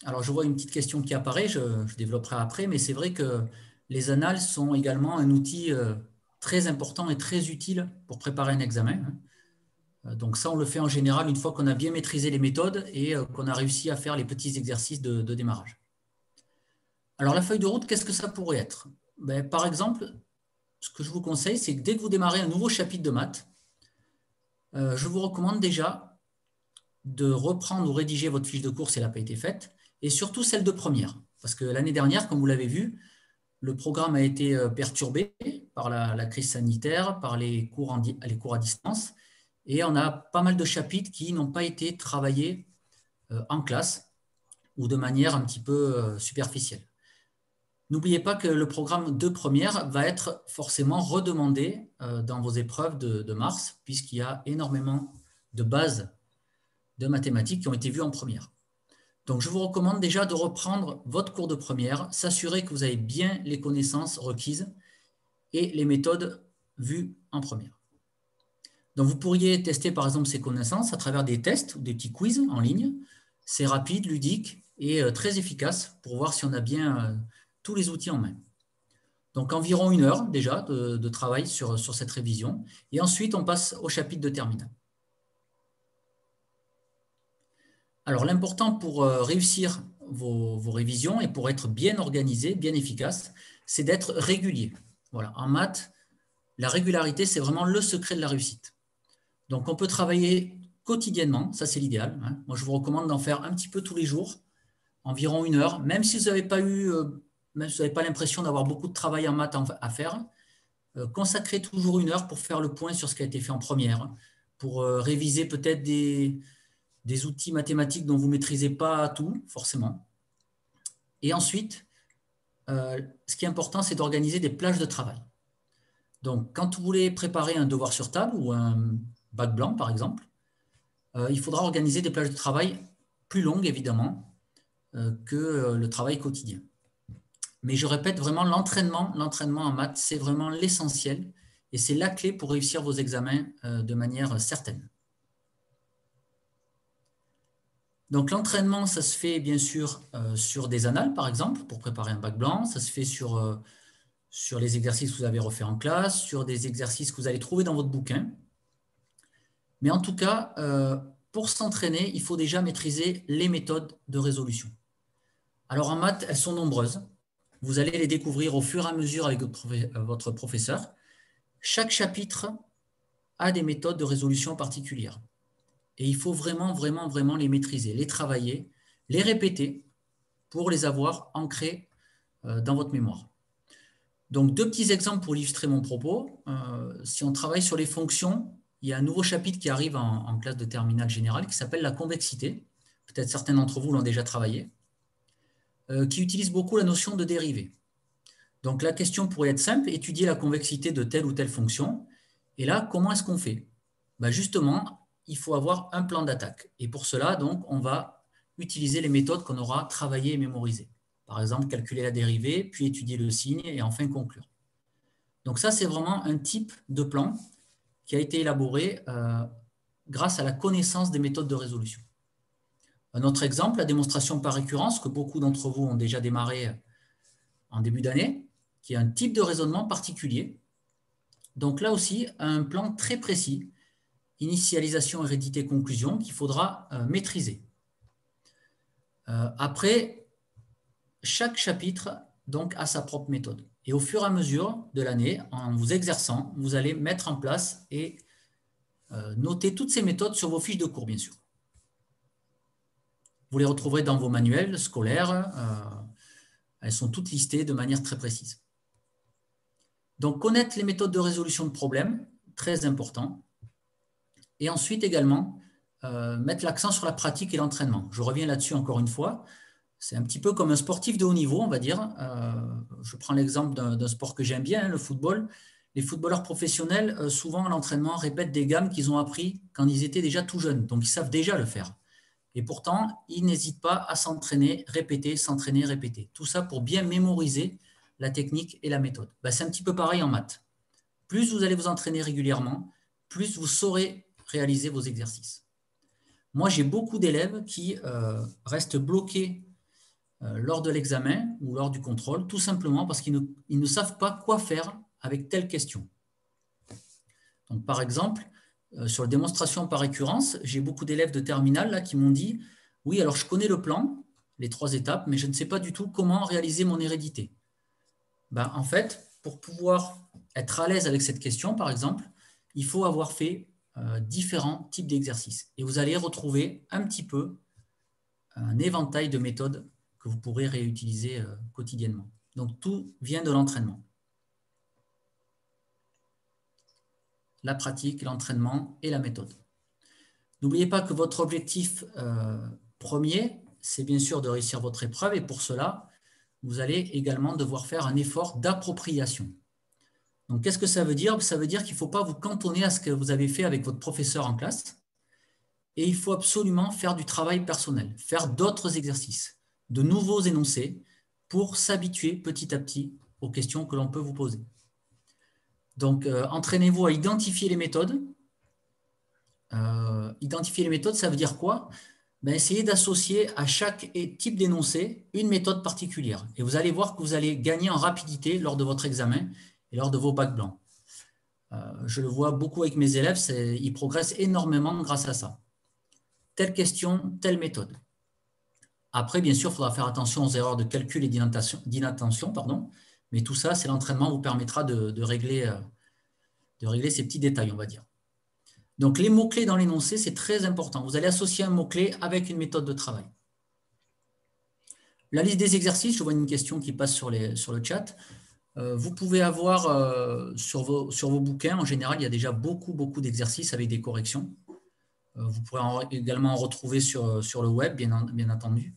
alors je vois une petite question qui apparaît, je développerai après, mais c'est vrai que les annales sont également un outil très important et très utile pour préparer un examen. Donc ça, on le fait en général une fois qu'on a bien maîtrisé les méthodes et qu'on a réussi à faire les petits exercices de démarrage. Alors, la feuille de route, qu'est-ce que ça pourrait être? Ben, par exemple, ce que je vous conseille, c'est que dès que vous démarrez un nouveau chapitre de maths, je vous recommande déjà de reprendre ou rédiger votre fiche de cours si elle n'a pas été faite, et surtout celle de première. Parce que l'année dernière, comme vous l'avez vu, le programme a été perturbé par la crise sanitaire, par les cours à distance, et on a pas mal de chapitres qui n'ont pas été travaillés en classe ou de manière un petit peu superficielle. N'oubliez pas que le programme de première va être forcément redemandé dans vos épreuves de mars, puisqu'il y a énormément de bases de mathématiques qui ont été vues en première. Donc, je vous recommande déjà de reprendre votre cours de première, s'assurer que vous avez bien les connaissances requises et les méthodes vues en première. Donc, vous pourriez tester par exemple ces connaissances à travers des tests ou des petits quiz en ligne. C'est rapide, ludique et très efficace pour voir si on a bien tous les outils en main. Donc environ 1 heure déjà de travail sur cette révision. Et ensuite, on passe au chapitre de terminale. Alors l'important pour réussir vos révisions et pour être bien organisé, bien efficace, c'est d'être régulier. Voilà. En maths, la régularité, c'est vraiment le secret de la réussite. Donc on peut travailler quotidiennement, ça c'est l'idéal. Hein. Moi, je vous recommande d'en faire un petit peu tous les jours, environ 1 heure, même si vous n'avez pas même si vous n'avez pas l'impression d'avoir beaucoup de travail en maths à faire, consacrez toujours 1 heure pour faire le point sur ce qui a été fait en première, pour réviser peut-être des outils mathématiques dont vous ne maîtrisez pas tout, forcément. Et ensuite, ce qui est important, c'est d'organiser des plages de travail. Donc, quand vous voulez préparer un devoir sur table ou un bac blanc, par exemple, il faudra organiser des plages de travail plus longues, évidemment, que le travail quotidien. Mais je répète, vraiment, l'entraînement en maths, c'est vraiment l'essentiel et c'est la clé pour réussir vos examens de manière certaine. Donc, l'entraînement, ça se fait bien sûr sur des annales, par exemple, pour préparer un bac blanc. Ça se fait sur les exercices que vous avez refaits en classe, sur des exercices que vous allez trouver dans votre bouquin. Mais en tout cas, pour s'entraîner, il faut déjà maîtriser les méthodes de résolution. Alors, en maths, elles sont nombreuses. Vous allez les découvrir au fur et à mesure avec votre professeur. Chaque chapitre a des méthodes de résolution particulières. Et il faut vraiment, vraiment, vraiment les maîtriser, les travailler, les répéter pour les avoir ancrés dans votre mémoire. Donc, 2 petits exemples pour illustrer mon propos. Si on travaille sur les fonctions, il y a un nouveau chapitre qui arrive en classe de terminale générale qui s'appelle la convexité. Peut-être certains d'entre vous l'ont déjà travaillé, qui utilise beaucoup la notion de dérivée. Donc, la question pourrait être simple, étudier la convexité de telle ou telle fonction. Et là, comment est-ce qu'on fait? Ben justement, il faut avoir un plan d'attaque. Et pour cela, donc, on va utiliser les méthodes qu'on aura travaillées et mémorisées. Par exemple, calculer la dérivée, puis étudier le signe et enfin conclure. Donc ça, c'est vraiment un type de plan qui a été élaboré grâce à la connaissance des méthodes de résolution. Un autre exemple, la démonstration par récurrence, que beaucoup d'entre vous ont déjà démarré en début d'année, qui est un type de raisonnement particulier. Donc là aussi, un plan très précis, initialisation, hérédité, conclusion, qu'il faudra maîtriser. Après, chaque chapitre donc, a sa propre méthode. Et au fur et à mesure de l'année, en vous exerçant, vous allez mettre en place et noter toutes ces méthodes sur vos fiches de cours, bien sûr. Vous les retrouverez dans vos manuels scolaires. Elles sont toutes listées de manière très précise. Donc, connaître les méthodes de résolution de problèmes, très important. Et ensuite également, mettre l'accent sur la pratique et l'entraînement. Je reviens là-dessus encore une fois. C'est un petit peu comme un sportif de haut niveau, on va dire. Je prends l'exemple d'un sport que j'aime bien, le football. Les footballeurs professionnels, souvent à l'entraînement, répètent des gammes qu'ils ont appris quand ils étaient déjà tout jeunes. Donc, ils savent déjà le faire. Et pourtant, ils n'hésitent pas à s'entraîner, répéter, s'entraîner, répéter. Tout ça pour bien mémoriser la technique et la méthode. Ben, c'est un petit peu pareil en maths. Plus vous allez vous entraîner régulièrement, plus vous saurez réaliser vos exercices. Moi, j'ai beaucoup d'élèves qui restent bloqués lors de l'examen ou lors du contrôle, tout simplement parce qu'ils ne savent pas quoi faire avec telle question. Donc, par exemple, sur la démonstration par récurrence, j'ai beaucoup d'élèves de terminale là, qui m'ont dit « Oui, alors je connais le plan, les 3 étapes, mais je ne sais pas du tout comment réaliser mon hérédité. » Ben, en fait, pour pouvoir être à l'aise avec cette question, par exemple, il faut avoir fait différents types d'exercices. Et vous allez retrouver un petit peu un éventail de méthodes que vous pourrez réutiliser quotidiennement. Donc, tout vient de l'entraînement. La pratique, l'entraînement et la méthode. N'oubliez pas que votre objectif premier, c'est bien sûr de réussir votre épreuve et pour cela, vous allez également devoir faire un effort d'appropriation. Donc, qu'est-ce que ça veut dire? Ça veut dire qu'il ne faut pas vous cantonner à ce que vous avez fait avec votre professeur en classe et il faut absolument faire du travail personnel, faire d'autres exercices, de nouveaux énoncés pour s'habituer petit à petit aux questions que l'on peut vous poser. Donc, entraînez-vous à identifier les méthodes. Identifier les méthodes, ça veut dire quoi? ben, essayez d'associer à chaque type d'énoncé une méthode particulière. Et vous allez voir que vous allez gagner en rapidité lors de votre examen et lors de vos bacs blancs. Je le vois beaucoup avec mes élèves, ils progressent énormément grâce à ça. Telle question, telle méthode. Après, bien sûr, il faudra faire attention aux erreurs de calcul et d'inattention, mais tout ça, c'est l'entraînement vous permettra de régler ces petits détails, on va dire. Donc, les mots-clés dans l'énoncé, c'est très important. Vous allez associer un mot-clé avec une méthode de travail. La liste des exercices, je vois une question qui passe sur le chat. Vous pouvez avoir sur vos bouquins, en général, il y a déjà beaucoup d'exercices avec des corrections. Vous pourrez également en retrouver sur le web, bien entendu.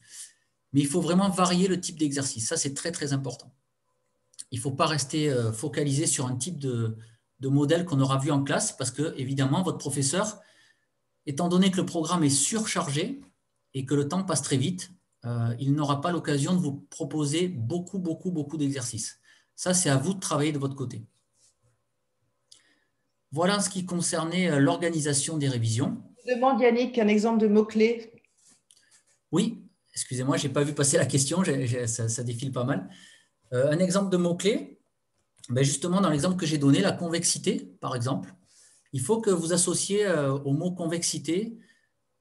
Mais il faut vraiment varier le type d'exercice. Ça, c'est très important. Il ne faut pas rester focalisé sur un type de modèle qu'on aura vu en classe parce que, évidemment, votre professeur, étant donné que le programme est surchargé et que le temps passe très vite, il n'aura pas l'occasion de vous proposer beaucoup d'exercices. Ça, c'est à vous de travailler de votre côté. Voilà ce qui concernait l'organisation des révisions. Je demande, Yannick, un exemple de mots-clés. Oui, excusez-moi, je n'ai pas vu passer la question, ça défile pas mal. Un exemple de mots-clés, ben justement, dans l'exemple que j'ai donné, la convexité, par exemple, il faut que vous associez au mot convexité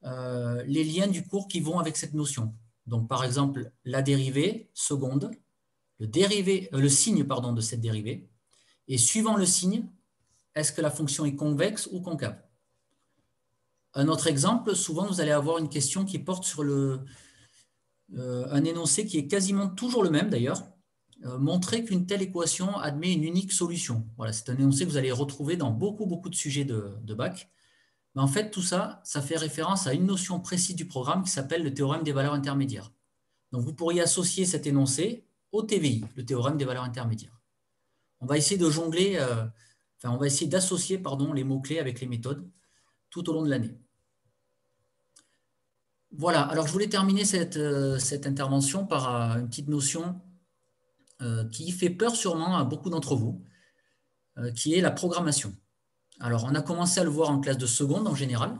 les liens du cours qui vont avec cette notion. Donc, par exemple, la dérivée seconde, le signe de cette dérivée, et suivant le signe, est-ce que la fonction est convexe ou concave? Un autre exemple, souvent vous allez avoir une question qui porte sur un énoncé qui est quasiment toujours le même d'ailleurs, montrer qu'une telle équation admet une unique solution. Voilà, c'est un énoncé que vous allez retrouver dans beaucoup de sujets de bac. Mais en fait, tout ça, ça fait référence à une notion précise du programme qui s'appelle le théorème des valeurs intermédiaires. Donc, vous pourriez associer cet énoncé au TVI, le théorème des valeurs intermédiaires. On va essayer de jongler, on va essayer d'associer les mots-clés avec les méthodes tout au long de l'année. Voilà, alors je voulais terminer cette intervention par une petite notion qui fait peur sûrement à beaucoup d'entre vous, qui est la programmation. Alors, on a commencé à le voir en classe de seconde en général,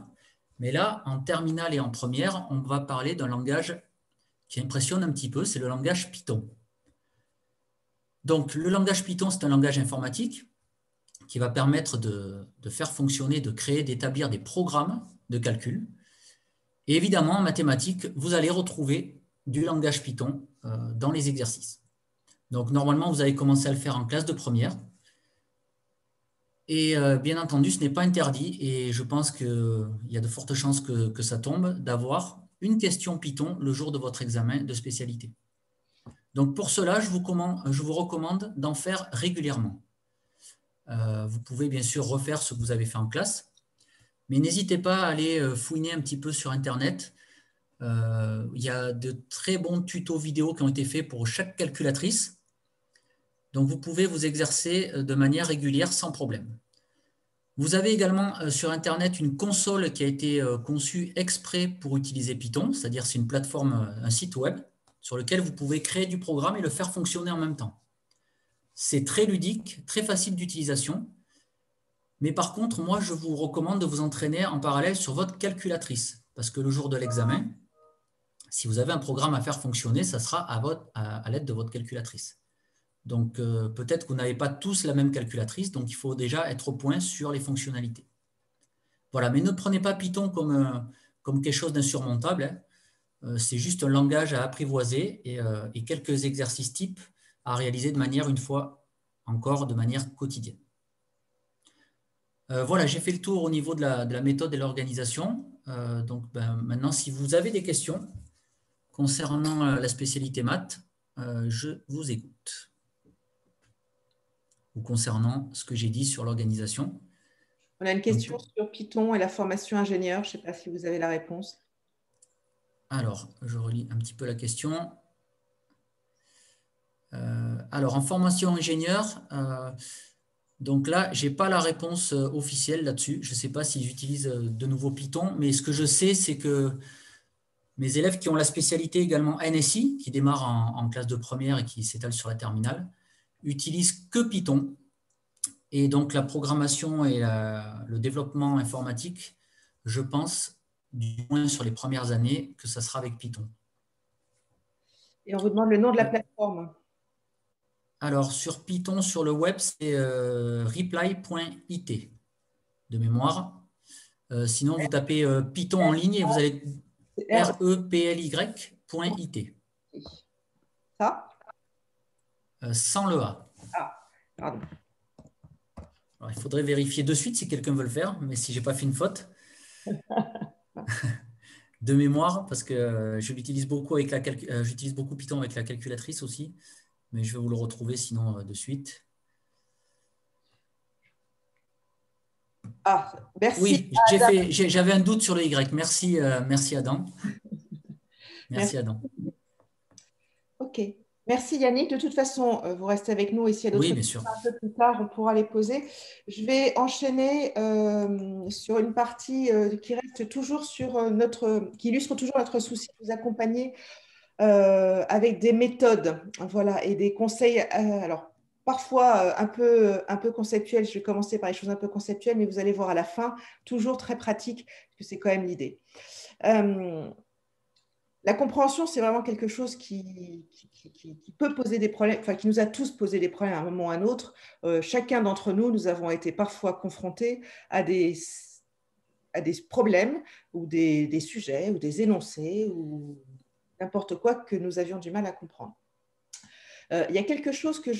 mais là, en terminale et en première, on va parler d'un langage qui impressionne un petit peu, c'est le langage Python. Donc, le langage Python, c'est un langage informatique qui va permettre de faire fonctionner, de créer, d'établir des programmes de calcul. Et évidemment, en mathématiques, vous allez retrouver du langage Python dans les exercices. Donc, normalement, vous avez commencé à le faire en classe de première. Et bien entendu, ce n'est pas interdit et je pense qu'il y a de fortes chances que ça tombe d'avoir une question Python le jour de votre examen de spécialité. Donc, pour cela, je vous recommande d'en faire régulièrement. Vous pouvez bien sûr refaire ce que vous avez fait en classe, mais n'hésitez pas à aller fouiner un petit peu sur Internet. Il y a de très bons tutos vidéo qui ont été faits pour chaque calculatrice. Donc, vous pouvez vous exercer de manière régulière sans problème. Vous avez également sur Internet une console qui a été conçue exprès pour utiliser Python, c'est-à-dire c'est une plateforme, un site web sur lequel vous pouvez créer du programme et le faire fonctionner en même temps. C'est très ludique, très facile d'utilisation, mais par contre, moi, je vous recommande de vous entraîner en parallèle sur votre calculatrice, parce que le jour de l'examen, si vous avez un programme à faire fonctionner, ça sera à l'aide de votre calculatrice. Donc, peut-être que vous n'avez pas tous la même calculatrice, donc il faut déjà être au point sur les fonctionnalités. Voilà, mais ne prenez pas Python comme quelque chose d'insurmontable. Hein. C'est juste un langage à apprivoiser et quelques exercices types à réaliser de manière, une fois encore, de manière quotidienne. Voilà, j'ai fait le tour au niveau de la méthode et l'organisation. Donc, maintenant, si vous avez des questions concernant la spécialité maths, je vous écoute. Ou concernant ce que j'ai dit sur l'organisation. On a une question sur Python et la formation ingénieur. Je ne sais pas si vous avez la réponse. Alors, je relis un petit peu la question. Alors, en formation ingénieur, donc là, je n'ai pas la réponse officielle là-dessus. Je ne sais pas si j'utilise de nouveau Python, mais ce que je sais, c'est que mes élèves qui ont la spécialité également NSI, qui démarrent en classe de première et qui s'étalent sur la terminale, utilisent que Python. Et donc, la programmation et le développement informatique, je pense, du moins sur les premières années, que ça sera avec Python. Et on vous demande le nom de la plateforme. Alors, sur Python, sur le web, c'est reply.it de mémoire. Sinon, vous tapez Python en ligne et vous allez reply.it. Ça Sans le A. Ah, pardon. Alors, il faudrait vérifier de suite si quelqu'un veut le faire, mais si je n'ai pas fait une faute de mémoire, parce que je l'utilise beaucoup j'utilise beaucoup Python avec la calculatrice aussi, mais je vais vous le retrouver sinon de suite. Ah, merci. Oui, j'avais un doute sur le Y. Merci, merci Adam. Merci Adam. Ok. Merci Yannick. De toute façon, vous restez avec nous et s'il y a d'autres questions un peu plus tard, on pourra les poser. Je vais enchaîner sur une partie qui reste toujours sur qui illustre toujours notre souci de vous accompagner avec des méthodes, voilà, et des conseils. Alors, parfois un peu conceptuels. Je vais commencer par les choses un peu conceptuelles, mais vous allez voir à la fin, toujours très pratique, parce que c'est quand même l'idée. La compréhension, c'est vraiment quelque chose qui peut poser des problèmes, enfin qui nous a tous posé des problèmes à un moment ou à un autre. Chacun d'entre nous, nous avons été parfois confrontés à des problèmes ou des sujets ou des énoncés ou n'importe quoi que nous avions du mal à comprendre. Il y a quelque chose que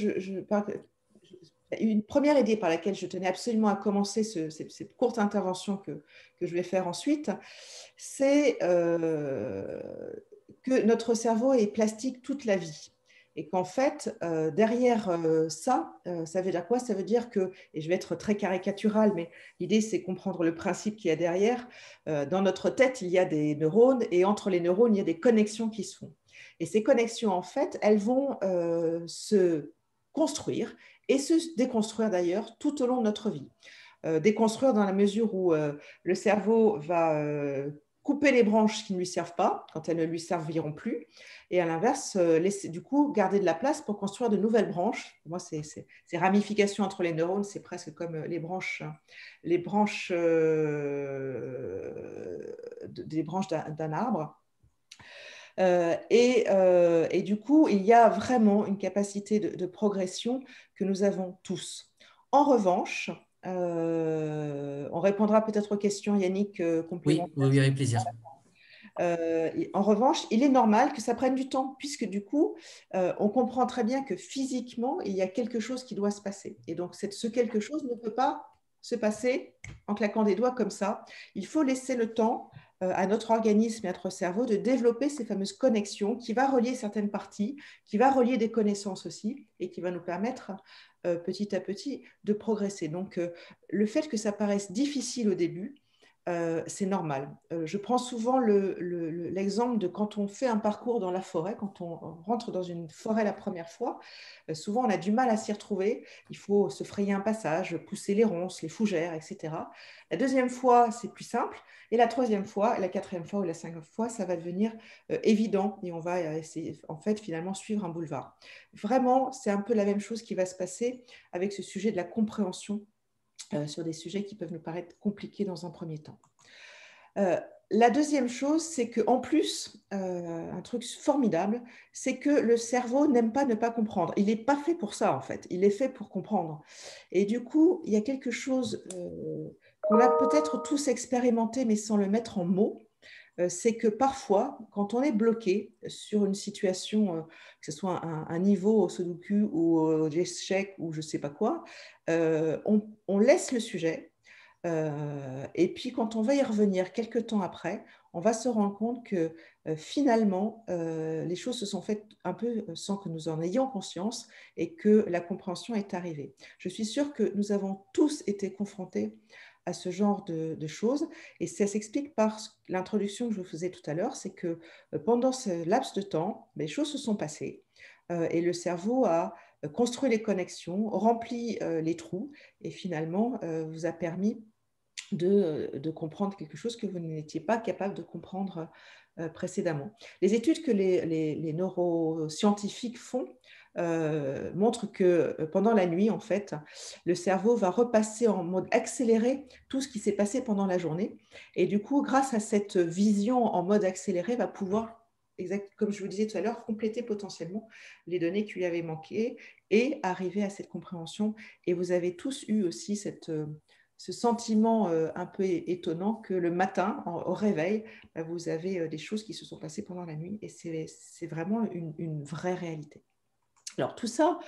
une première idée par laquelle je tenais absolument à commencer cette courte intervention que je vais faire ensuite, c'est que notre cerveau est plastique toute la vie. Et qu'en fait, derrière ça veut dire quoi? Ça veut dire que, et je vais être très caricatural, mais l'idée, c'est comprendre le principe qu'il y a derrière. Dans notre tête, il y a des neurones, et entre les neurones, il y a des connexions qui se font. Et ces connexions, en fait, elles vont se construire et se déconstruire d'ailleurs tout au long de notre vie. Déconstruire dans la mesure où le cerveau va couper les branches qui ne lui servent pas, quand elles ne lui serviront plus, et à l'inverse, laisser du coup garder de la place pour construire de nouvelles branches. Pour moi, ces ramifications entre les neurones, c'est presque comme les branches des branches d'un arbre. Et du coup, il y a vraiment une capacité de progression que nous avons tous. En revanche, on répondra peut-être aux questions, Yannick, complémentaires. Oui, avec plaisir. En revanche, il est normal que ça prenne du temps, puisque du coup, on comprend très bien que physiquement, il y a quelque chose qui doit se passer. Et donc, ce quelque chose ne peut pas se passer en claquant des doigts comme ça. Il faut laisser le temps à notre organisme et à notre cerveau de développer ces fameuses connexions qui va relier certaines parties, qui va relier des connaissances aussi, et qui va nous permettre petit à petit de progresser. Donc, le fait que ça paraisse difficile au début, c'est normal. Je prends souvent l'exemple de quand on fait un parcours dans la forêt, quand on rentre dans une forêt la première fois, souvent on a du mal à s'y retrouver. Il faut se frayer un passage, pousser les ronces, les fougères, etc. La deuxième fois, c'est plus simple. Et la troisième fois, la quatrième fois ou la cinquième fois, ça va devenir évident et on va essayer, en fait, finalement, suivre un boulevard. Vraiment, c'est un peu la même chose qui va se passer avec ce sujet de la compréhension sur des sujets qui peuvent nous paraître compliqués dans un premier temps. La deuxième chose, c'est qu'en plus, un truc formidable, c'est que le cerveau n'aime pas ne pas comprendre. Il n'est pas fait pour ça, en fait. Il est fait pour comprendre. Et du coup, il y a quelque chose qu'on a peut-être tous expérimenté, mais sans le mettre en mots. C'est que parfois, quand on est bloqué sur une situation, que ce soit un niveau au Sudoku ou au échec ou je ne sais pas quoi, on laisse le sujet. Et puis, quand on va y revenir quelques temps après, on va se rendre compte que finalement, les choses se sont faites un peu sans que nous en ayons conscience et que la compréhension est arrivée. Je suis sûre que nous avons tous été confrontés à ce genre de choses. Et ça s'explique par l'introduction que je vous faisais tout à l'heure, c'est que pendant ce laps de temps, les choses se sont passées et le cerveau a construit les connexions, rempli les trous et finalement vous a permis de comprendre quelque chose que vous n'étiez pas capable de comprendre précédemment. Les études que les neuroscientifiques font montrent que pendant la nuit, en fait, le cerveau va repasser en mode accéléré tout ce qui s'est passé pendant la journée. Et du coup, grâce à cette vision en mode accéléré, va pouvoir, comme je vous disais tout à l'heure, compléter potentiellement les données qui lui avaient manqué et arriver à cette compréhension. Et vous avez tous eu aussi ce sentiment un peu étonnant que le matin, au réveil, vous avez des choses qui se sont passées pendant la nuit et c'est vraiment une vraie réalité. Alors tout ça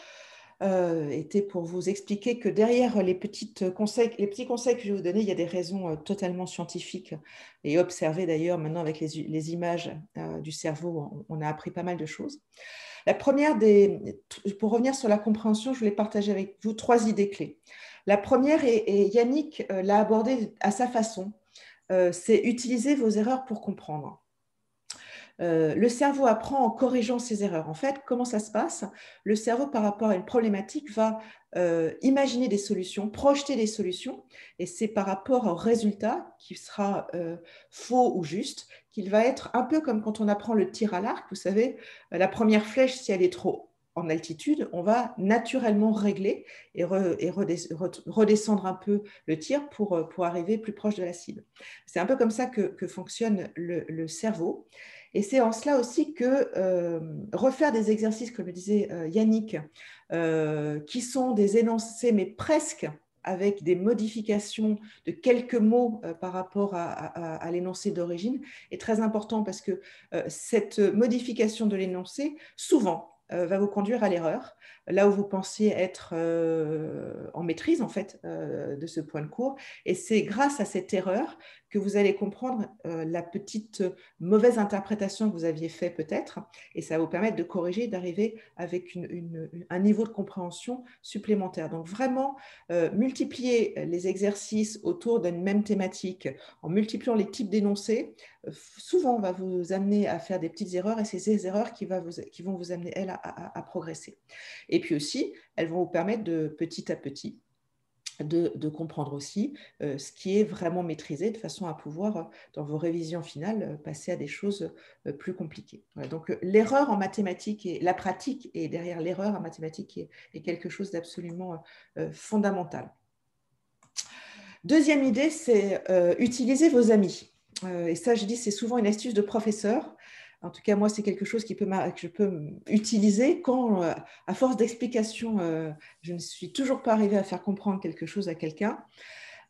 était pour vous expliquer que derrière les petits conseils que je vais vous donner, il y a des raisons totalement scientifiques et observées d'ailleurs maintenant avec les images du cerveau, on a appris pas mal de choses. La première pour revenir sur la compréhension, je voulais partager avec vous 3 idées clés. La première, et Yannick l'a abordée à sa façon, c'est utiliser vos erreurs pour comprendre. Le cerveau apprend en corrigeant ses erreurs. En fait, comment ça se passe? Le cerveau, par rapport à une problématique, va imaginer des solutions, projeter des solutions, et c'est par rapport au résultat qui sera faux ou juste, qu'il va être un peu comme quand on apprend le tir à l'arc. Vous savez, la première flèche, si elle est trop en altitude, on va naturellement régler et redescendre un peu le tir pour arriver plus proche de la cible. C'est un peu comme ça que fonctionne le cerveau. Et c'est en cela aussi que refaire des exercices, comme le disait Yannick, qui sont des énoncés, mais presque avec des modifications de quelques mots par rapport à l'énoncé d'origine, est très important parce que cette modification de l'énoncé, souvent, va vous conduire à l'erreur, là où vous pensiez être en maîtrise en fait de ce point de cours. Et c'est grâce à cette erreur que vous allez comprendre la petite mauvaise interprétation que vous aviez faite peut-être, et ça va vous permettre de corriger, d'arriver avec un niveau de compréhension supplémentaire. Donc vraiment, multiplier les exercices autour d'une même thématique, en multipliant les types d'énoncés, souvent va vous amener à faire des petites erreurs, et c'est ces erreurs qui vont vous amener, elles, à progresser. Et puis aussi, elles vont vous permettre de petit à petit de comprendre aussi ce qui est vraiment maîtrisé, de façon à pouvoir, dans vos révisions finales, passer à des choses plus compliquées. Voilà, donc l'erreur en mathématiques, et la pratique est derrière l'erreur en mathématiques est quelque chose d'absolument fondamental. Deuxième idée, c'est utiliser vos amis. Et ça, je dis, c'est souvent une astuce de professeur. En tout cas, moi, c'est quelque chose que je peux utiliser quand, à force d'explications, je ne suis toujours pas arrivée à faire comprendre quelque chose à quelqu'un.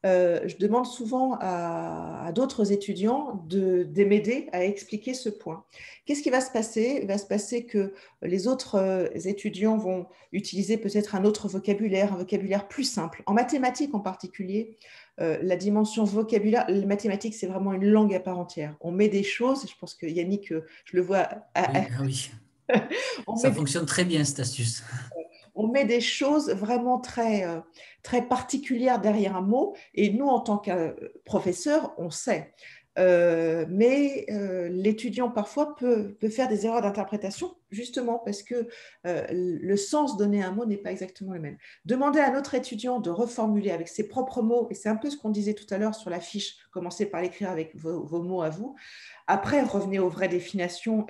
Je demande souvent à d'autres étudiants de m'aider à expliquer ce point. Qu'est-ce qui va se passer? Il va se passer que les autres étudiants vont utiliser peut-être un autre vocabulaire, un vocabulaire plus simple. En mathématiques en particulier, la dimension vocabulaire, les mathématiques, c'est vraiment une langue à part entière. On met des choses, je pense que Yannick, je le vois. Oui, ah oui. Ça fonctionne très bien, cette astuce. On met des choses vraiment très particulières derrière un mot, et nous, en tant que professeurs, on sait. Mais l'étudiant parfois peut faire des erreurs d'interprétation, justement parce que le sens donné à un mot n'est pas exactement le même. Demandez à notre étudiant de reformuler avec ses propres mots, et c'est un peu ce qu'on disait tout à l'heure sur la fiche, commencez par l'écrire avec vos mots à vous. Après, revenez aux vraies définitions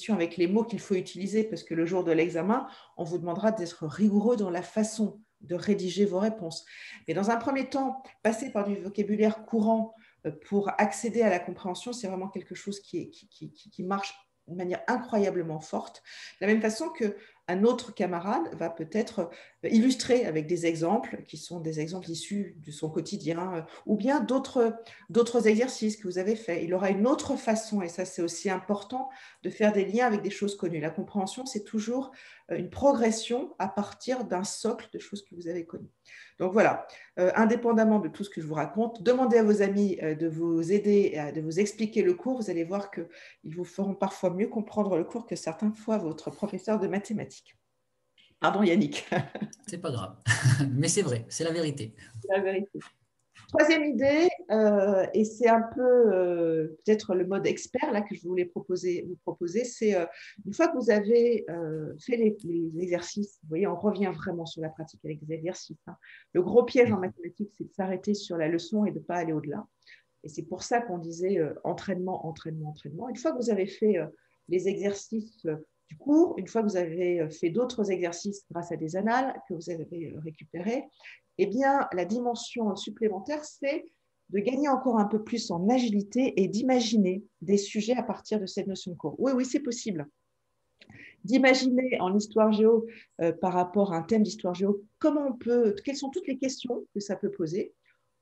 avec les mots qu'il faut utiliser, parce que le jour de l'examen, on vous demandera d'être rigoureux dans la façon de rédiger vos réponses. Mais dans un premier temps, passer par du vocabulaire courant pour accéder à la compréhension, c'est vraiment quelque chose qui marche de manière incroyablement forte. De la même façon qu'un autre camarade va peut-être illustrer avec des exemples qui sont des exemples issus de son quotidien, ou bien d'autres exercices que vous avez faits. Il aura une autre façon, et ça c'est aussi important, de faire des liens avec des choses connues. La compréhension, c'est toujours une progression à partir d'un socle de choses que vous avez connues. Donc voilà, indépendamment de tout ce que je vous raconte, demandez à vos amis de vous aider, de vous expliquer le cours. Vous allez voir qu'ils vous feront parfois mieux comprendre le cours que certaines fois votre professeur de mathématiques. Pardon Yannick. C'est pas grave, mais c'est vrai, c'est la vérité. C'est la vérité. Troisième idée, et c'est un peu peut-être le mode expert là, que je voulais vous proposer, c'est une fois que vous avez fait les exercices, vous voyez, on revient vraiment sur la pratique avec les exercices. Hein. Le gros piège en mathématiques, c'est de s'arrêter sur la leçon et de ne pas aller au-delà. Et c'est pour ça qu'on disait entraînement, entraînement, entraînement. Une fois que vous avez fait les exercices du cours, une fois que vous avez fait d'autres exercices grâce à des annales que vous avez récupérés, eh bien, la dimension supplémentaire, c'est de gagner encore un peu plus en agilité et d'imaginer des sujets à partir de cette notion de cours. Oui, oui, c'est possible. D'imaginer en histoire géo, par rapport à un thème d'histoire géo, quelles sont toutes les questions que ça peut poser,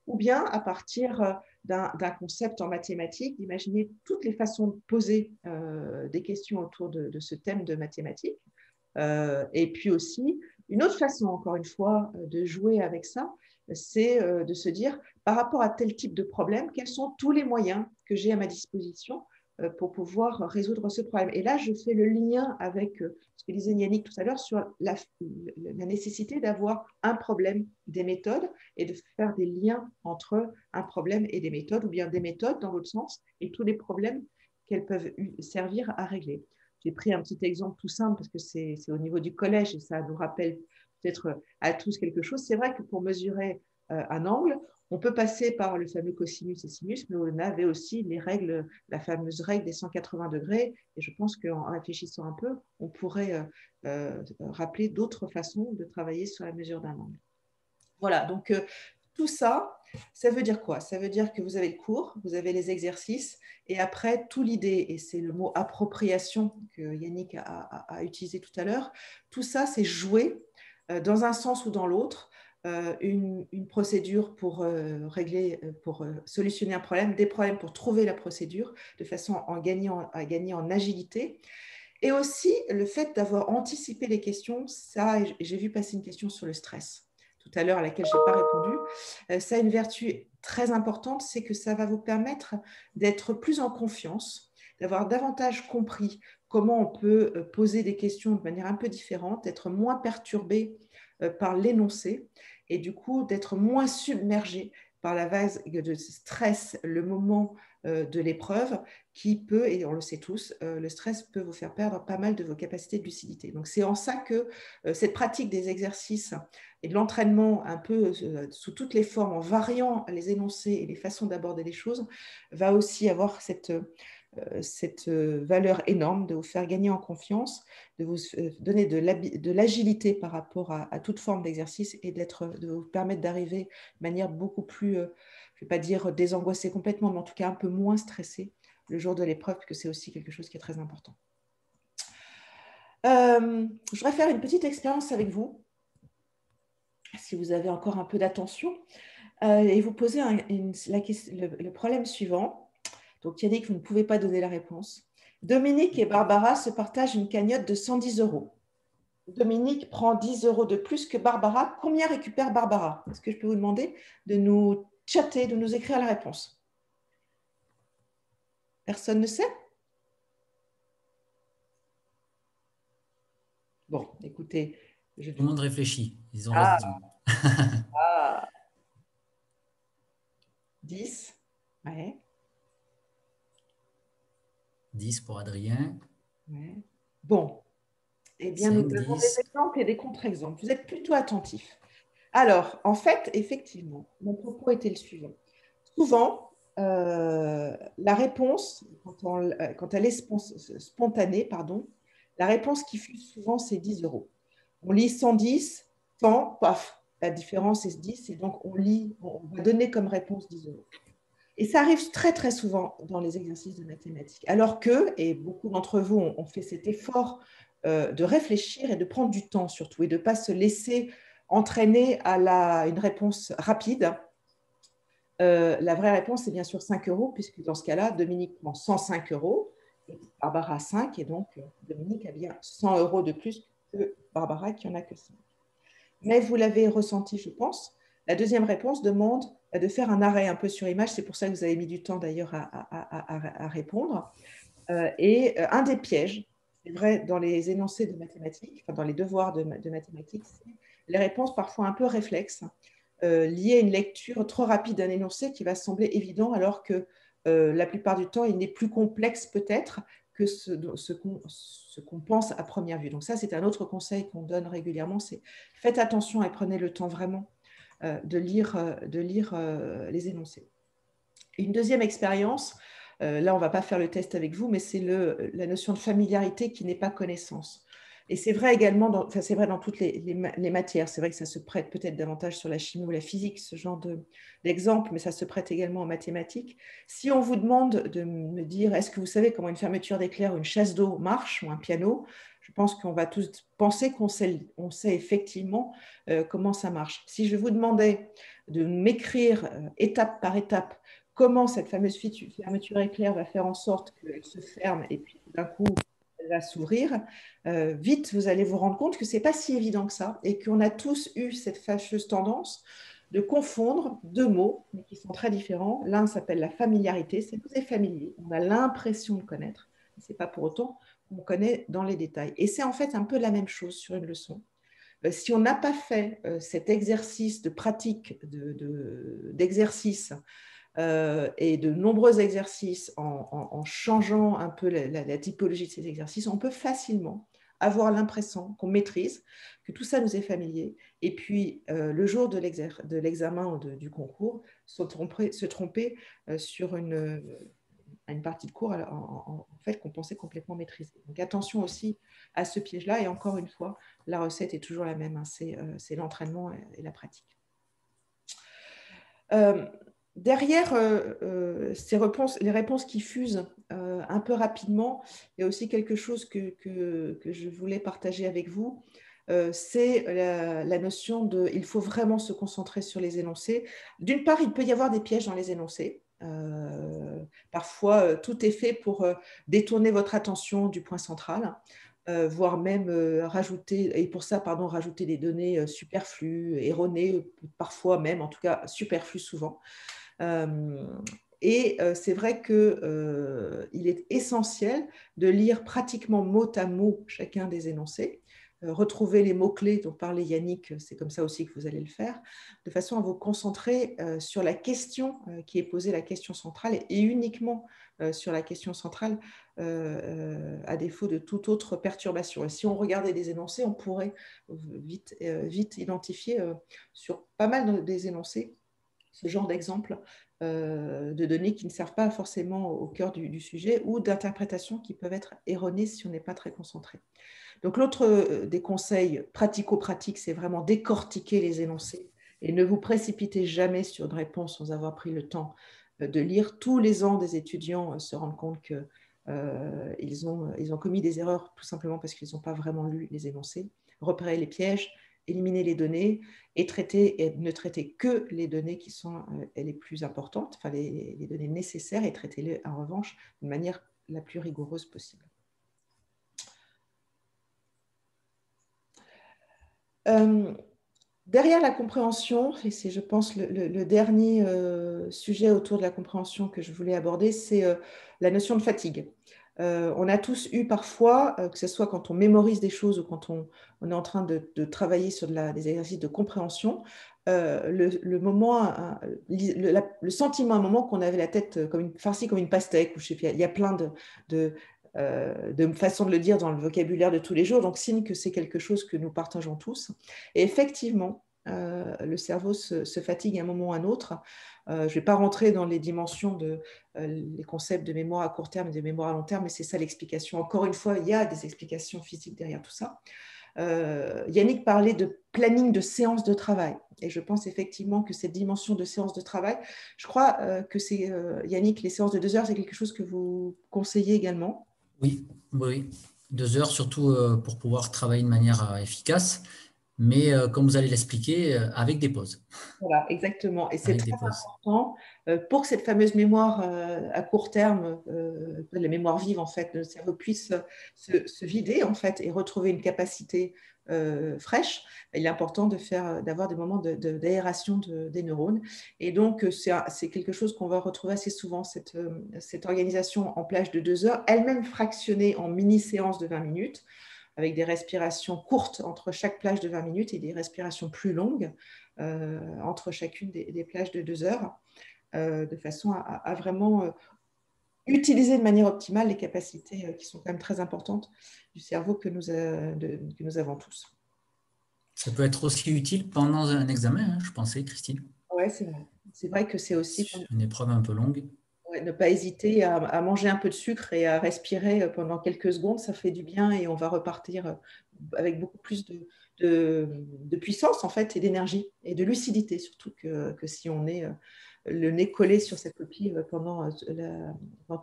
ou bien à partir d'un concept en mathématiques, d'imaginer toutes les façons de poser des questions autour de ce thème de mathématiques. Et puis aussi, une autre façon, encore une fois, de jouer avec ça, c'est de se dire, par rapport à tel type de problème, quels sont tous les moyens que j'ai à ma disposition pour pouvoir résoudre ce problème. Et là, je fais le lien avec ce que disait Yannick tout à l'heure sur la nécessité d'avoir un problème, des méthodes, et de faire des liens entre un problème et des méthodes, ou bien des méthodes dans l'autre sens, et tous les problèmes qu'elles peuvent servir à régler. J'ai pris un petit exemple tout simple parce que c'est au niveau du collège et ça nous rappelle peut-être à tous quelque chose. C'est vrai que pour mesurer un angle, on peut passer par le fameux cosinus et sinus, mais on avait aussi les règles, la fameuse règle des 180 degrés. Et je pense qu'en réfléchissant un peu, on pourrait rappeler d'autres façons de travailler sur la mesure d'un angle. Voilà, donc tout ça, ça veut dire quoi? Ça veut dire que vous avez le cours, vous avez les exercices, et après, tout l'idée, et c'est le mot appropriation que Yannick a utilisé tout à l'heure, tout ça, c'est jouer dans un sens ou dans l'autre, une procédure pour régler, pour solutionner un problème, des problèmes pour trouver la procédure, de façon à gagner en agilité. Et aussi, le fait d'avoir anticipé les questions, ça, j'ai vu passer une question sur le stress tout à l'heure à laquelle je n'ai pas répondu. Ça a une vertu très importante, c'est que ça va vous permettre d'être plus en confiance, d'avoir davantage compris comment on peut poser des questions de manière un peu différente, d'être moins perturbé par l'énoncé et du coup d'être moins submergé par la vague de stress, le moment de l'épreuve qui peut, et on le sait tous, le stress peut vous faire perdre pas mal de vos capacités de lucidité. Donc c'est en ça que cette pratique des exercices et de l'entraînement un peu sous toutes les formes, en variant les énoncés et les façons d'aborder les choses, va aussi avoir cette valeur énorme de vous faire gagner en confiance, de vous donner de l'agilité par rapport à toute forme d'exercice et de vous permettre d'arriver de manière beaucoup plus, je ne vais pas dire désangoissée complètement, mais en tout cas un peu moins stressée le jour de l'épreuve, parce que c'est aussi quelque chose qui est très important. Je voudrais faire une petite expérience avec vous, si vous avez encore un peu d'attention, et vous poser le problème suivant. Donc, Yannick, vous ne pouvez pas donner la réponse. Dominique et Barbara se partagent une cagnotte de 110 euros. Dominique prend 10 euros de plus que Barbara. Combien récupère Barbara? Est-ce que je peux vous demander de nous chatter, de nous écrire la réponse? Personne ne sait? Bon, écoutez. Tout le monde réfléchit, ils ont Ah, raison. 10. Ouais. 10 pour Adrien. Ouais. Bon, eh bien, nous 5, avons des 10. exemples et des contre-exemples. Vous êtes plutôt attentifs. Alors, en fait, effectivement, mon propos était le suivant. Souvent, la réponse, quand elle est spontanée, pardon, la réponse qui fuse souvent, c'est 10 euros. On lit 110, tant, paf, la différence est 10, et donc on va donner comme réponse 10 euros. Et ça arrive très, très souvent dans les exercices de mathématiques. Alors que, et beaucoup d'entre vous ont fait cet effort de réfléchir et de prendre du temps surtout, et de ne pas se laisser entraîner à une réponse rapide. La vraie réponse, c'est bien sûr 5 euros, puisque dans ce cas-là, Dominique prend 105 euros, et Barbara 5, et donc Dominique a bien 100 euros de plus que Barbara, qui en a que 5. Mais vous l'avez ressenti, je pense. La deuxième réponse demande de faire un arrêt un peu sur image. C'est pour ça que vous avez mis du temps d'ailleurs à répondre. Et un des pièges, c'est vrai, dans les énoncés de mathématiques, enfin dans les devoirs de mathématiques, c'est les réponses parfois un peu réflexes. lié à une lecture trop rapide d'un énoncé qui va sembler évident, alors que la plupart du temps, il n'est plus complexe peut-être que ce qu'on pense à première vue. Donc ça, c'est un autre conseil qu'on donne régulièrement, c'est faites attention et prenez le temps vraiment de lire les énoncés. Une deuxième expérience, là on ne va pas faire le test avec vous, mais c'est la notion de familiarité qui n'est pas connaissance. Et c'est vrai également, c'est vrai dans toutes les matières, c'est vrai que ça se prête peut-être davantage sur la chimie ou la physique, ce genre d'exemple, mais ça se prête également en mathématiques. Si on vous demande de me dire, est-ce que vous savez comment une fermeture d'éclair ou une chasse d'eau marche, ou un piano, je pense qu'on va tous penser qu'on sait effectivement comment ça marche. Si je vous demandais de m'écrire étape par étape comment cette fameuse fermeture éclair va faire en sorte qu'elle se ferme et puis d'un coup, elle va s'ouvrir, vite, vous allez vous rendre compte que ce n'est pas si évident que ça et qu'on a tous eu cette fâcheuse tendance de confondre deux mots, mais qui sont très différents. L'un s'appelle la familiarité, ça nous est familier, on a l'impression de connaître, mais ce n'est pas pour autant qu'on connaît dans les détails. Et c'est en fait un peu la même chose sur une leçon. Si on n'a pas fait cet exercice de pratique, d'exercice, et de nombreux exercices en changeant un peu la typologie de ces exercices, on peut facilement avoir l'impression qu'on maîtrise, que tout ça nous est familier, et puis le jour de l'examen ou du concours, se tromper sur une partie de cours en fait qu'on pensait complètement maîtriser. Donc attention aussi à ce piège-là, et encore une fois, la recette est toujours la même, hein, c'est l'entraînement et la pratique. Derrière les réponses qui fusent un peu rapidement, il y a aussi quelque chose que je voulais partager avec vous. C'est la notion de il faut vraiment se concentrer sur les énoncés. D'une part, il peut y avoir des pièges dans les énoncés. Parfois, tout est fait pour détourner votre attention du point central. Voire même rajouter, et pour ça, pardon, rajouter des données superflues, erronées, parfois même, en tout cas superflues souvent. C'est vrai qu'il est essentiel de lire pratiquement mot à mot chacun des énoncés, retrouver les mots-clés dont parlait Yannick, c'est comme ça aussi que vous allez le faire, de façon à vous concentrer sur la question qui est posée, la question centrale, et uniquement sur la question centrale, à défaut de toute autre perturbation. Et si on regardait des énoncés, on pourrait vite identifier sur pas mal des énoncés ce genre d'exemple de données qui ne servent pas forcément au cœur du sujet ou d'interprétations qui peuvent être erronées si on n'est pas très concentré. Donc l'autre des conseils pratico-pratiques, c'est vraiment décortiquer les énoncés et ne vous précipitez jamais sur une réponse sans avoir pris le temps de lire. Tous les ans, des étudiants se rendent compte qu'ils ont commis des erreurs tout simplement parce qu'ils n'ont pas vraiment lu les énoncés. Repérez les pièges, éliminer les données et ne traiter que les données qui sont les plus importantes, enfin les données nécessaires, et traitez-les en revanche de manière la plus rigoureuse possible. Derrière la compréhension, et c'est, je pense, le dernier sujet autour de la compréhension que je voulais aborder, c'est la notion de fatigue. On a tous eu parfois, que ce soit quand on mémorise des choses ou quand on est en train de travailler sur des exercices de compréhension, le sentiment à un moment qu'on avait la tête farcie comme une pastèque, ou je sais pas, il y a plein de façons de le dire dans le vocabulaire de tous les jours, donc signe que c'est quelque chose que nous partageons tous. Et effectivement, le cerveau se fatigue à un moment ou à un autre. Je ne vais pas rentrer dans les dimensions les concepts de mémoire à court terme et de mémoire à long terme, mais c'est ça l'explication. Encore une fois, il y a des explications physiques derrière tout ça. Yannick parlait de planning de séance de travail. Et je pense effectivement que cette dimension de séance de travail, je crois que c'est, Yannick, les séances de 2 heures, c'est quelque chose que vous conseillez également. Oui, oui. 2 heures, surtout pour pouvoir travailler de manière efficace, mais comme vous allez l'expliquer, avec des pauses. Voilà, exactement. Et c'est Avec très des pauses. important pour que cette fameuse mémoire à court terme, la mémoire vive, en fait, le cerveau puisse se vider, en fait, et retrouver une capacité fraîche. Il est important d'avoir des moments d'aération des neurones. Et donc, c'est quelque chose qu'on va retrouver assez souvent, cette organisation en plage de 2 heures, elle-même fractionnée en mini-séances de 20 minutes, avec des respirations courtes entre chaque plage de 20 minutes et des respirations plus longues. entre chacune des plages de 2 heures, de façon à vraiment utiliser de manière optimale les capacités qui sont quand même très importantes du cerveau que nous avons tous. Ça peut être aussi utile pendant un examen, hein, je pensais, Christine. Oui, c'est vrai. C'est vrai que c'est aussi une épreuve un peu longue. Ouais, ne pas hésiter à manger un peu de sucre et à respirer pendant quelques secondes, ça fait du bien et on va repartir avec beaucoup plus de puissance en fait et d'énergie et de lucidité surtout que si on est le nez collé sur cette copie pendant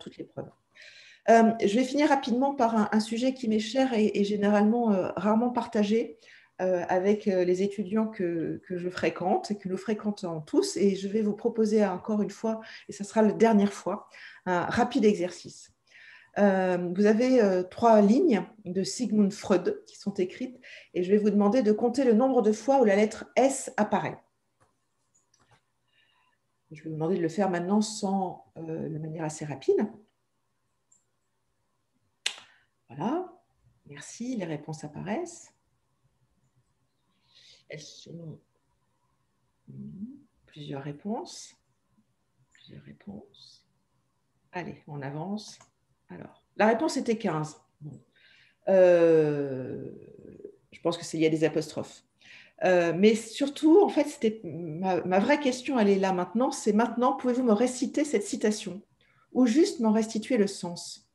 toute l'épreuve. Je vais finir rapidement par un sujet qui m'est cher et généralement rarement partagé avec les étudiants que je fréquente et que nous fréquentons tous. Et je vais vous proposer encore une fois, et ce sera la dernière fois, un rapide exercice. Vous avez 3 lignes de Sigmund Freud qui sont écrites et je vais vous demander de compter le nombre de fois où la lettre S apparaît. Je vais vous demander de le faire maintenant de manière assez rapide. Voilà, merci, les réponses apparaissent. Elles sont plusieurs réponses. Allez, on avance. Alors, la réponse était 15. Bon. Je pense que c'est lié à des apostrophes. Mais surtout, en fait, c'était ma vraie question, elle est là maintenant. C'est maintenant, pouvez-vous me réciter cette citation ou juste m'en restituer le sens?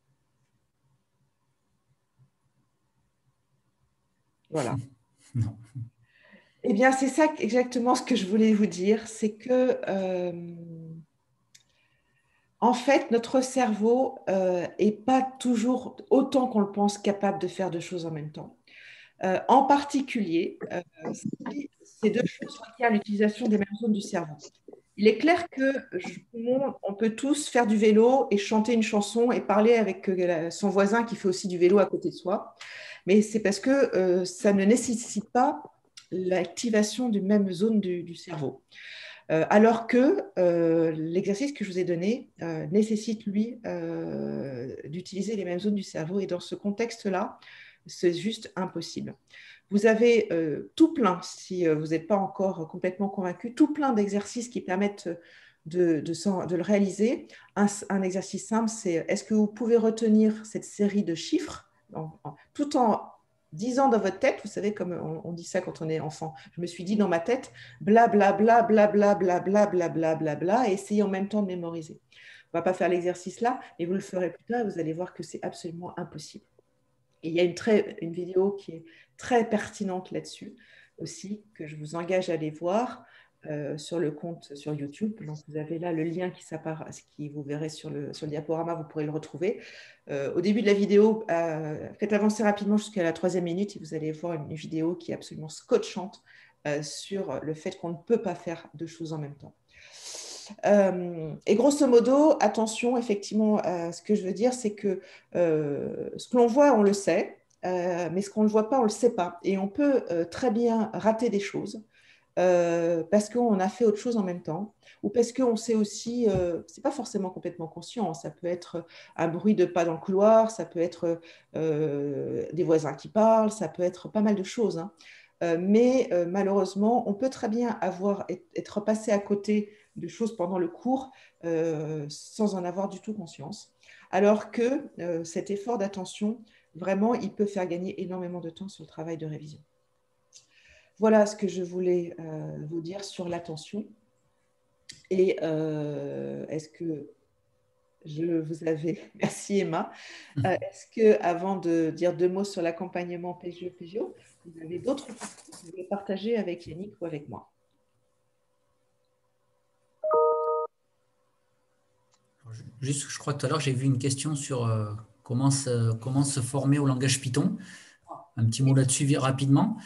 Voilà. Non. Eh bien, c'est ça exactement ce que je voulais vous dire. C'est que, en fait, notre cerveau n'est pas toujours autant qu'on le pense capable de faire 2 choses en même temps. En particulier, si ces 2 choses requièrent l'utilisation des mêmes zones du cerveau. Il est clair que on peut tous faire du vélo et chanter une chanson et parler avec son voisin qui fait aussi du vélo à côté de soi, mais c'est parce que ça ne nécessite pas l'activation d'une même zone du cerveau. Alors que l'exercice que je vous ai donné nécessite, lui, d'utiliser les mêmes zones du cerveau. Et dans ce contexte-là, c'est juste impossible. Vous avez tout plein, si vous n'êtes pas encore complètement convaincu, tout plein d'exercices qui permettent de le réaliser. Un exercice simple, c'est est-ce que vous pouvez retenir cette série de chiffres tout en disant dans votre tête, vous savez, comme on dit ça quand on est enfant, je me suis dit dans ma tête, bla bla bla bla bla bla bla bla bla bla bla, et essayez en même temps de mémoriser. On ne va pas faire l'exercice là, mais vous le ferez plus tard et vous allez voir que c'est absolument impossible. Et il y a une vidéo qui est très pertinente là-dessus aussi, que je vous engage à aller voir sur le compte sur YouTube. Donc, vous avez là le lien qui vous verrez sur le diaporama, vous pourrez le retrouver. Au début de la vidéo, faites avancer rapidement jusqu'à la 3e minute et vous allez voir une vidéo qui est absolument scotchante sur le fait qu'on ne peut pas faire 2 choses en même temps. Et grosso modo, attention, effectivement, ce que je veux dire, c'est que ce que l'on voit, on le sait, mais ce qu'on ne voit pas, on ne le sait pas. Et on peut très bien rater des choses parce qu'on a fait autre chose en même temps, ou parce qu'on sait aussi, c'est pas forcément complètement conscient, ça peut être un bruit de pas dans le couloir, ça peut être des voisins qui parlent, ça peut être pas mal de choses. Hein. Mais malheureusement, on peut très bien être passé à côté de choses pendant le cours sans en avoir du tout conscience. Alors que cet effort d'attention, vraiment, il peut faire gagner énormément de temps sur le travail de révision. Voilà ce que je voulais vous dire sur l'attention. Et est-ce que je vous avais... Merci Emma. Est-ce que, avant de dire 2 mots sur l'accompagnement PGE-PGO, vous avez d'autres questions que vous voulez partager avec Yannick ou avec moi? Juste, je crois que tout à l'heure, j'ai vu une question sur comment se former au langage Python. Un petit mot là-dessus rapidement.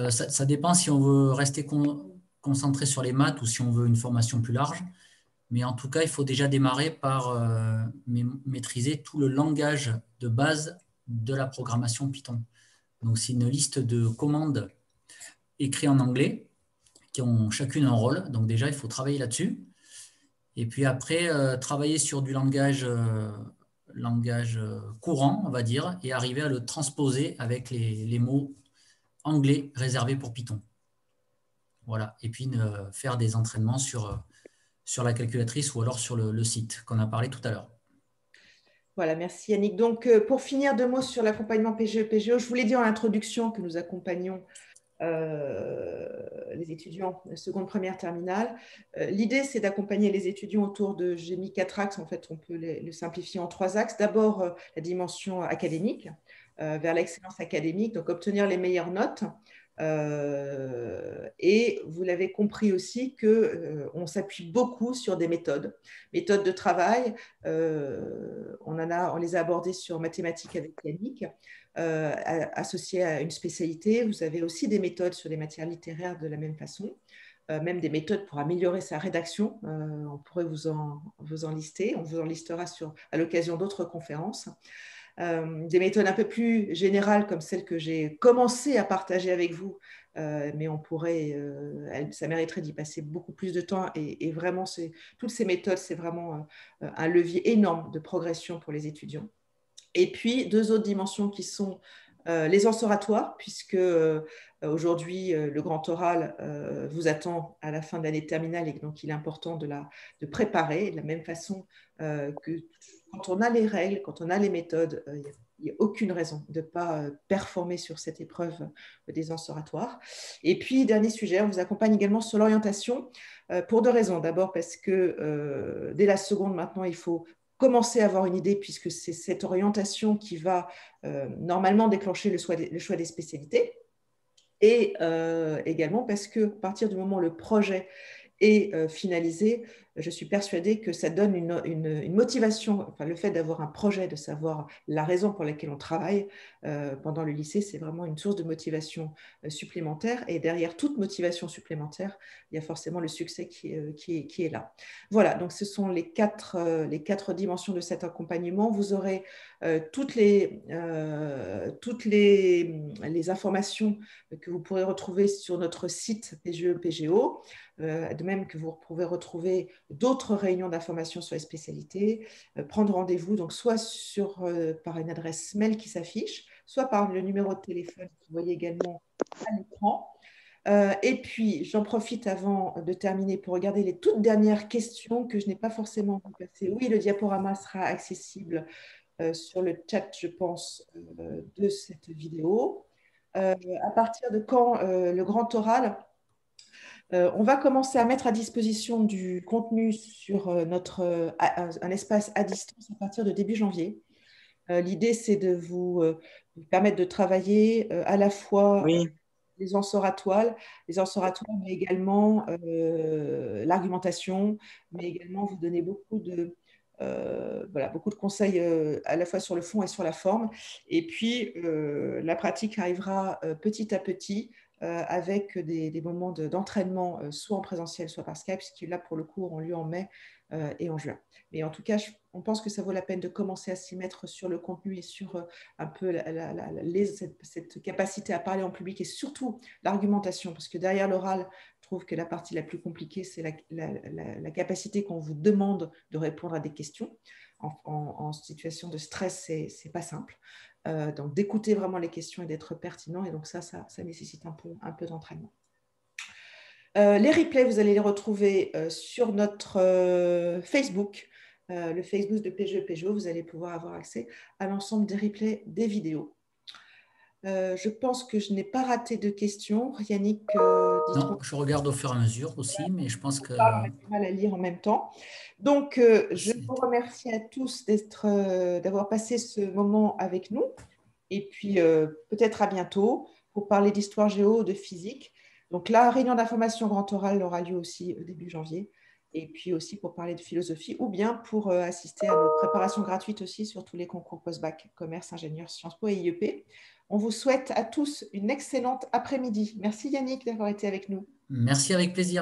Ça dépend si on veut rester concentré sur les maths ou si on veut une formation plus large. Mais en tout cas, il faut déjà démarrer par maîtriser tout le langage de base de la programmation Python. Donc, c'est une liste de commandes écrites en anglais qui ont chacune un rôle. Donc, déjà, il faut travailler là-dessus. Et puis après, travailler sur du langage courant, on va dire, et arriver à le transposer avec les mots anglais réservés pour Python. Voilà. Et puis faire des entraînements sur la calculatrice ou alors sur le site qu'on a parlé tout à l'heure. Voilà, merci Yannick. Donc, pour finir, 2 mots sur l'accompagnement PGE-PGO. Je vous l'ai dit en introduction que nous accompagnons les étudiants de seconde, première, terminale. L'idée, c'est d'accompagner les étudiants autour de, j'ai mis 4 axes, en fait, on peut le simplifier en 3 axes. D'abord, la dimension académique, vers l'excellence académique, donc obtenir les meilleures notes. Et vous l'avez compris aussi qu'on s'appuie beaucoup sur des méthodes de travail. On les a abordées sur mathématiques avec Yannick, associées à une spécialité. Vous avez aussi des méthodes sur les matières littéraires de la même façon. Même des méthodes pour améliorer sa rédaction. On pourrait vous en lister. On vous en listera à l'occasion d'autres conférences. Des méthodes un peu plus générales comme celles que j'ai commencé à partager avec vous, mais ça mériterait d'y passer beaucoup plus de temps et vraiment, toutes ces méthodes, c'est vraiment un levier énorme de progression pour les étudiants. Et puis, 2 autres dimensions qui sont l'aisance oratoire, puisque aujourd'hui, le grand oral vous attend à la fin de l'année terminale et donc il est important de préparer de la même façon que quand on a les règles, quand on a les méthodes, il n'y a aucune raison de ne pas performer sur cette épreuve d'aisance oratoire. Et puis, dernier sujet, on vous accompagne également sur l'orientation pour 2 raisons. D'abord parce que dès la seconde, maintenant, il faut commencer à avoir une idée, puisque c'est cette orientation qui va normalement déclencher le choix des spécialités. Et également parce que, à partir du moment où le projet est finalisé, je suis persuadée que ça donne une motivation, enfin, le fait d'avoir un projet, de savoir la raison pour laquelle on travaille pendant le lycée, c'est vraiment une source de motivation supplémentaire. Et derrière toute motivation supplémentaire, il y a forcément le succès qui est là. Voilà, donc ce sont les quatre dimensions de cet accompagnement. Vous aurez toutes les informations que vous pourrez retrouver sur notre site PGE-PGO. De même que vous pouvez retrouver d'autres réunions d'information sur les spécialités, prendre rendez-vous donc soit par une adresse mail qui s'affiche, soit par le numéro de téléphone que vous voyez également à l'écran. Et puis, j'en profite avant de terminer pour regarder les toutes dernières questions que je n'ai pas forcément vu passer. Oui, le diaporama sera accessible sur le chat, je pense, de cette vidéo. À partir de quand le grand oral on va commencer à mettre à disposition du contenu sur un espace à distance à partir de début janvier. L'idée, c'est de vous permettre de travailler à la fois les oratoires, mais également l'argumentation, mais également vous donner beaucoup de conseils à la fois sur le fond et sur la forme. Et puis, la pratique arrivera petit à petit avec des moments d'entraînement, soit en présentiel, soit par Skype, ce qui, là, pour le coup, auront lieu en mai et en juin. Mais en tout cas, on pense que ça vaut la peine de commencer à s'y mettre sur le contenu et sur un peu cette capacité à parler en public et surtout l'argumentation, parce que derrière l'oral, je trouve que la partie la plus compliquée, c'est la capacité qu'on vous demande de répondre à des questions. En situation de stress, c'est pas simple. Donc, d'écouter vraiment les questions et d'être pertinent. Et donc, ça nécessite un peu d'entraînement. Les replays, vous allez les retrouver sur notre Facebook, le Facebook de PGE-PGO. Vous allez pouvoir avoir accès à l'ensemble des replays des vidéos. Je pense que je n'ai pas raté de questions. Yannick, non, je regarde au fur et à mesure aussi, mais je pense que... On a du mal à lire en même temps. Donc, je vous remercie à tous d'avoir passé ce moment avec nous. Et puis, peut-être à bientôt pour parler d'histoire géo, de physique. Donc, la réunion d'information grand oral aura lieu aussi au début janvier. Et puis aussi pour parler de philosophie ou bien pour assister à nos préparations gratuites aussi sur tous les concours post-bac, commerce, ingénieur, Sciences Po et IEP. On vous souhaite à tous une excellente après-midi. Merci Yannick d'avoir été avec nous. Merci, avec plaisir.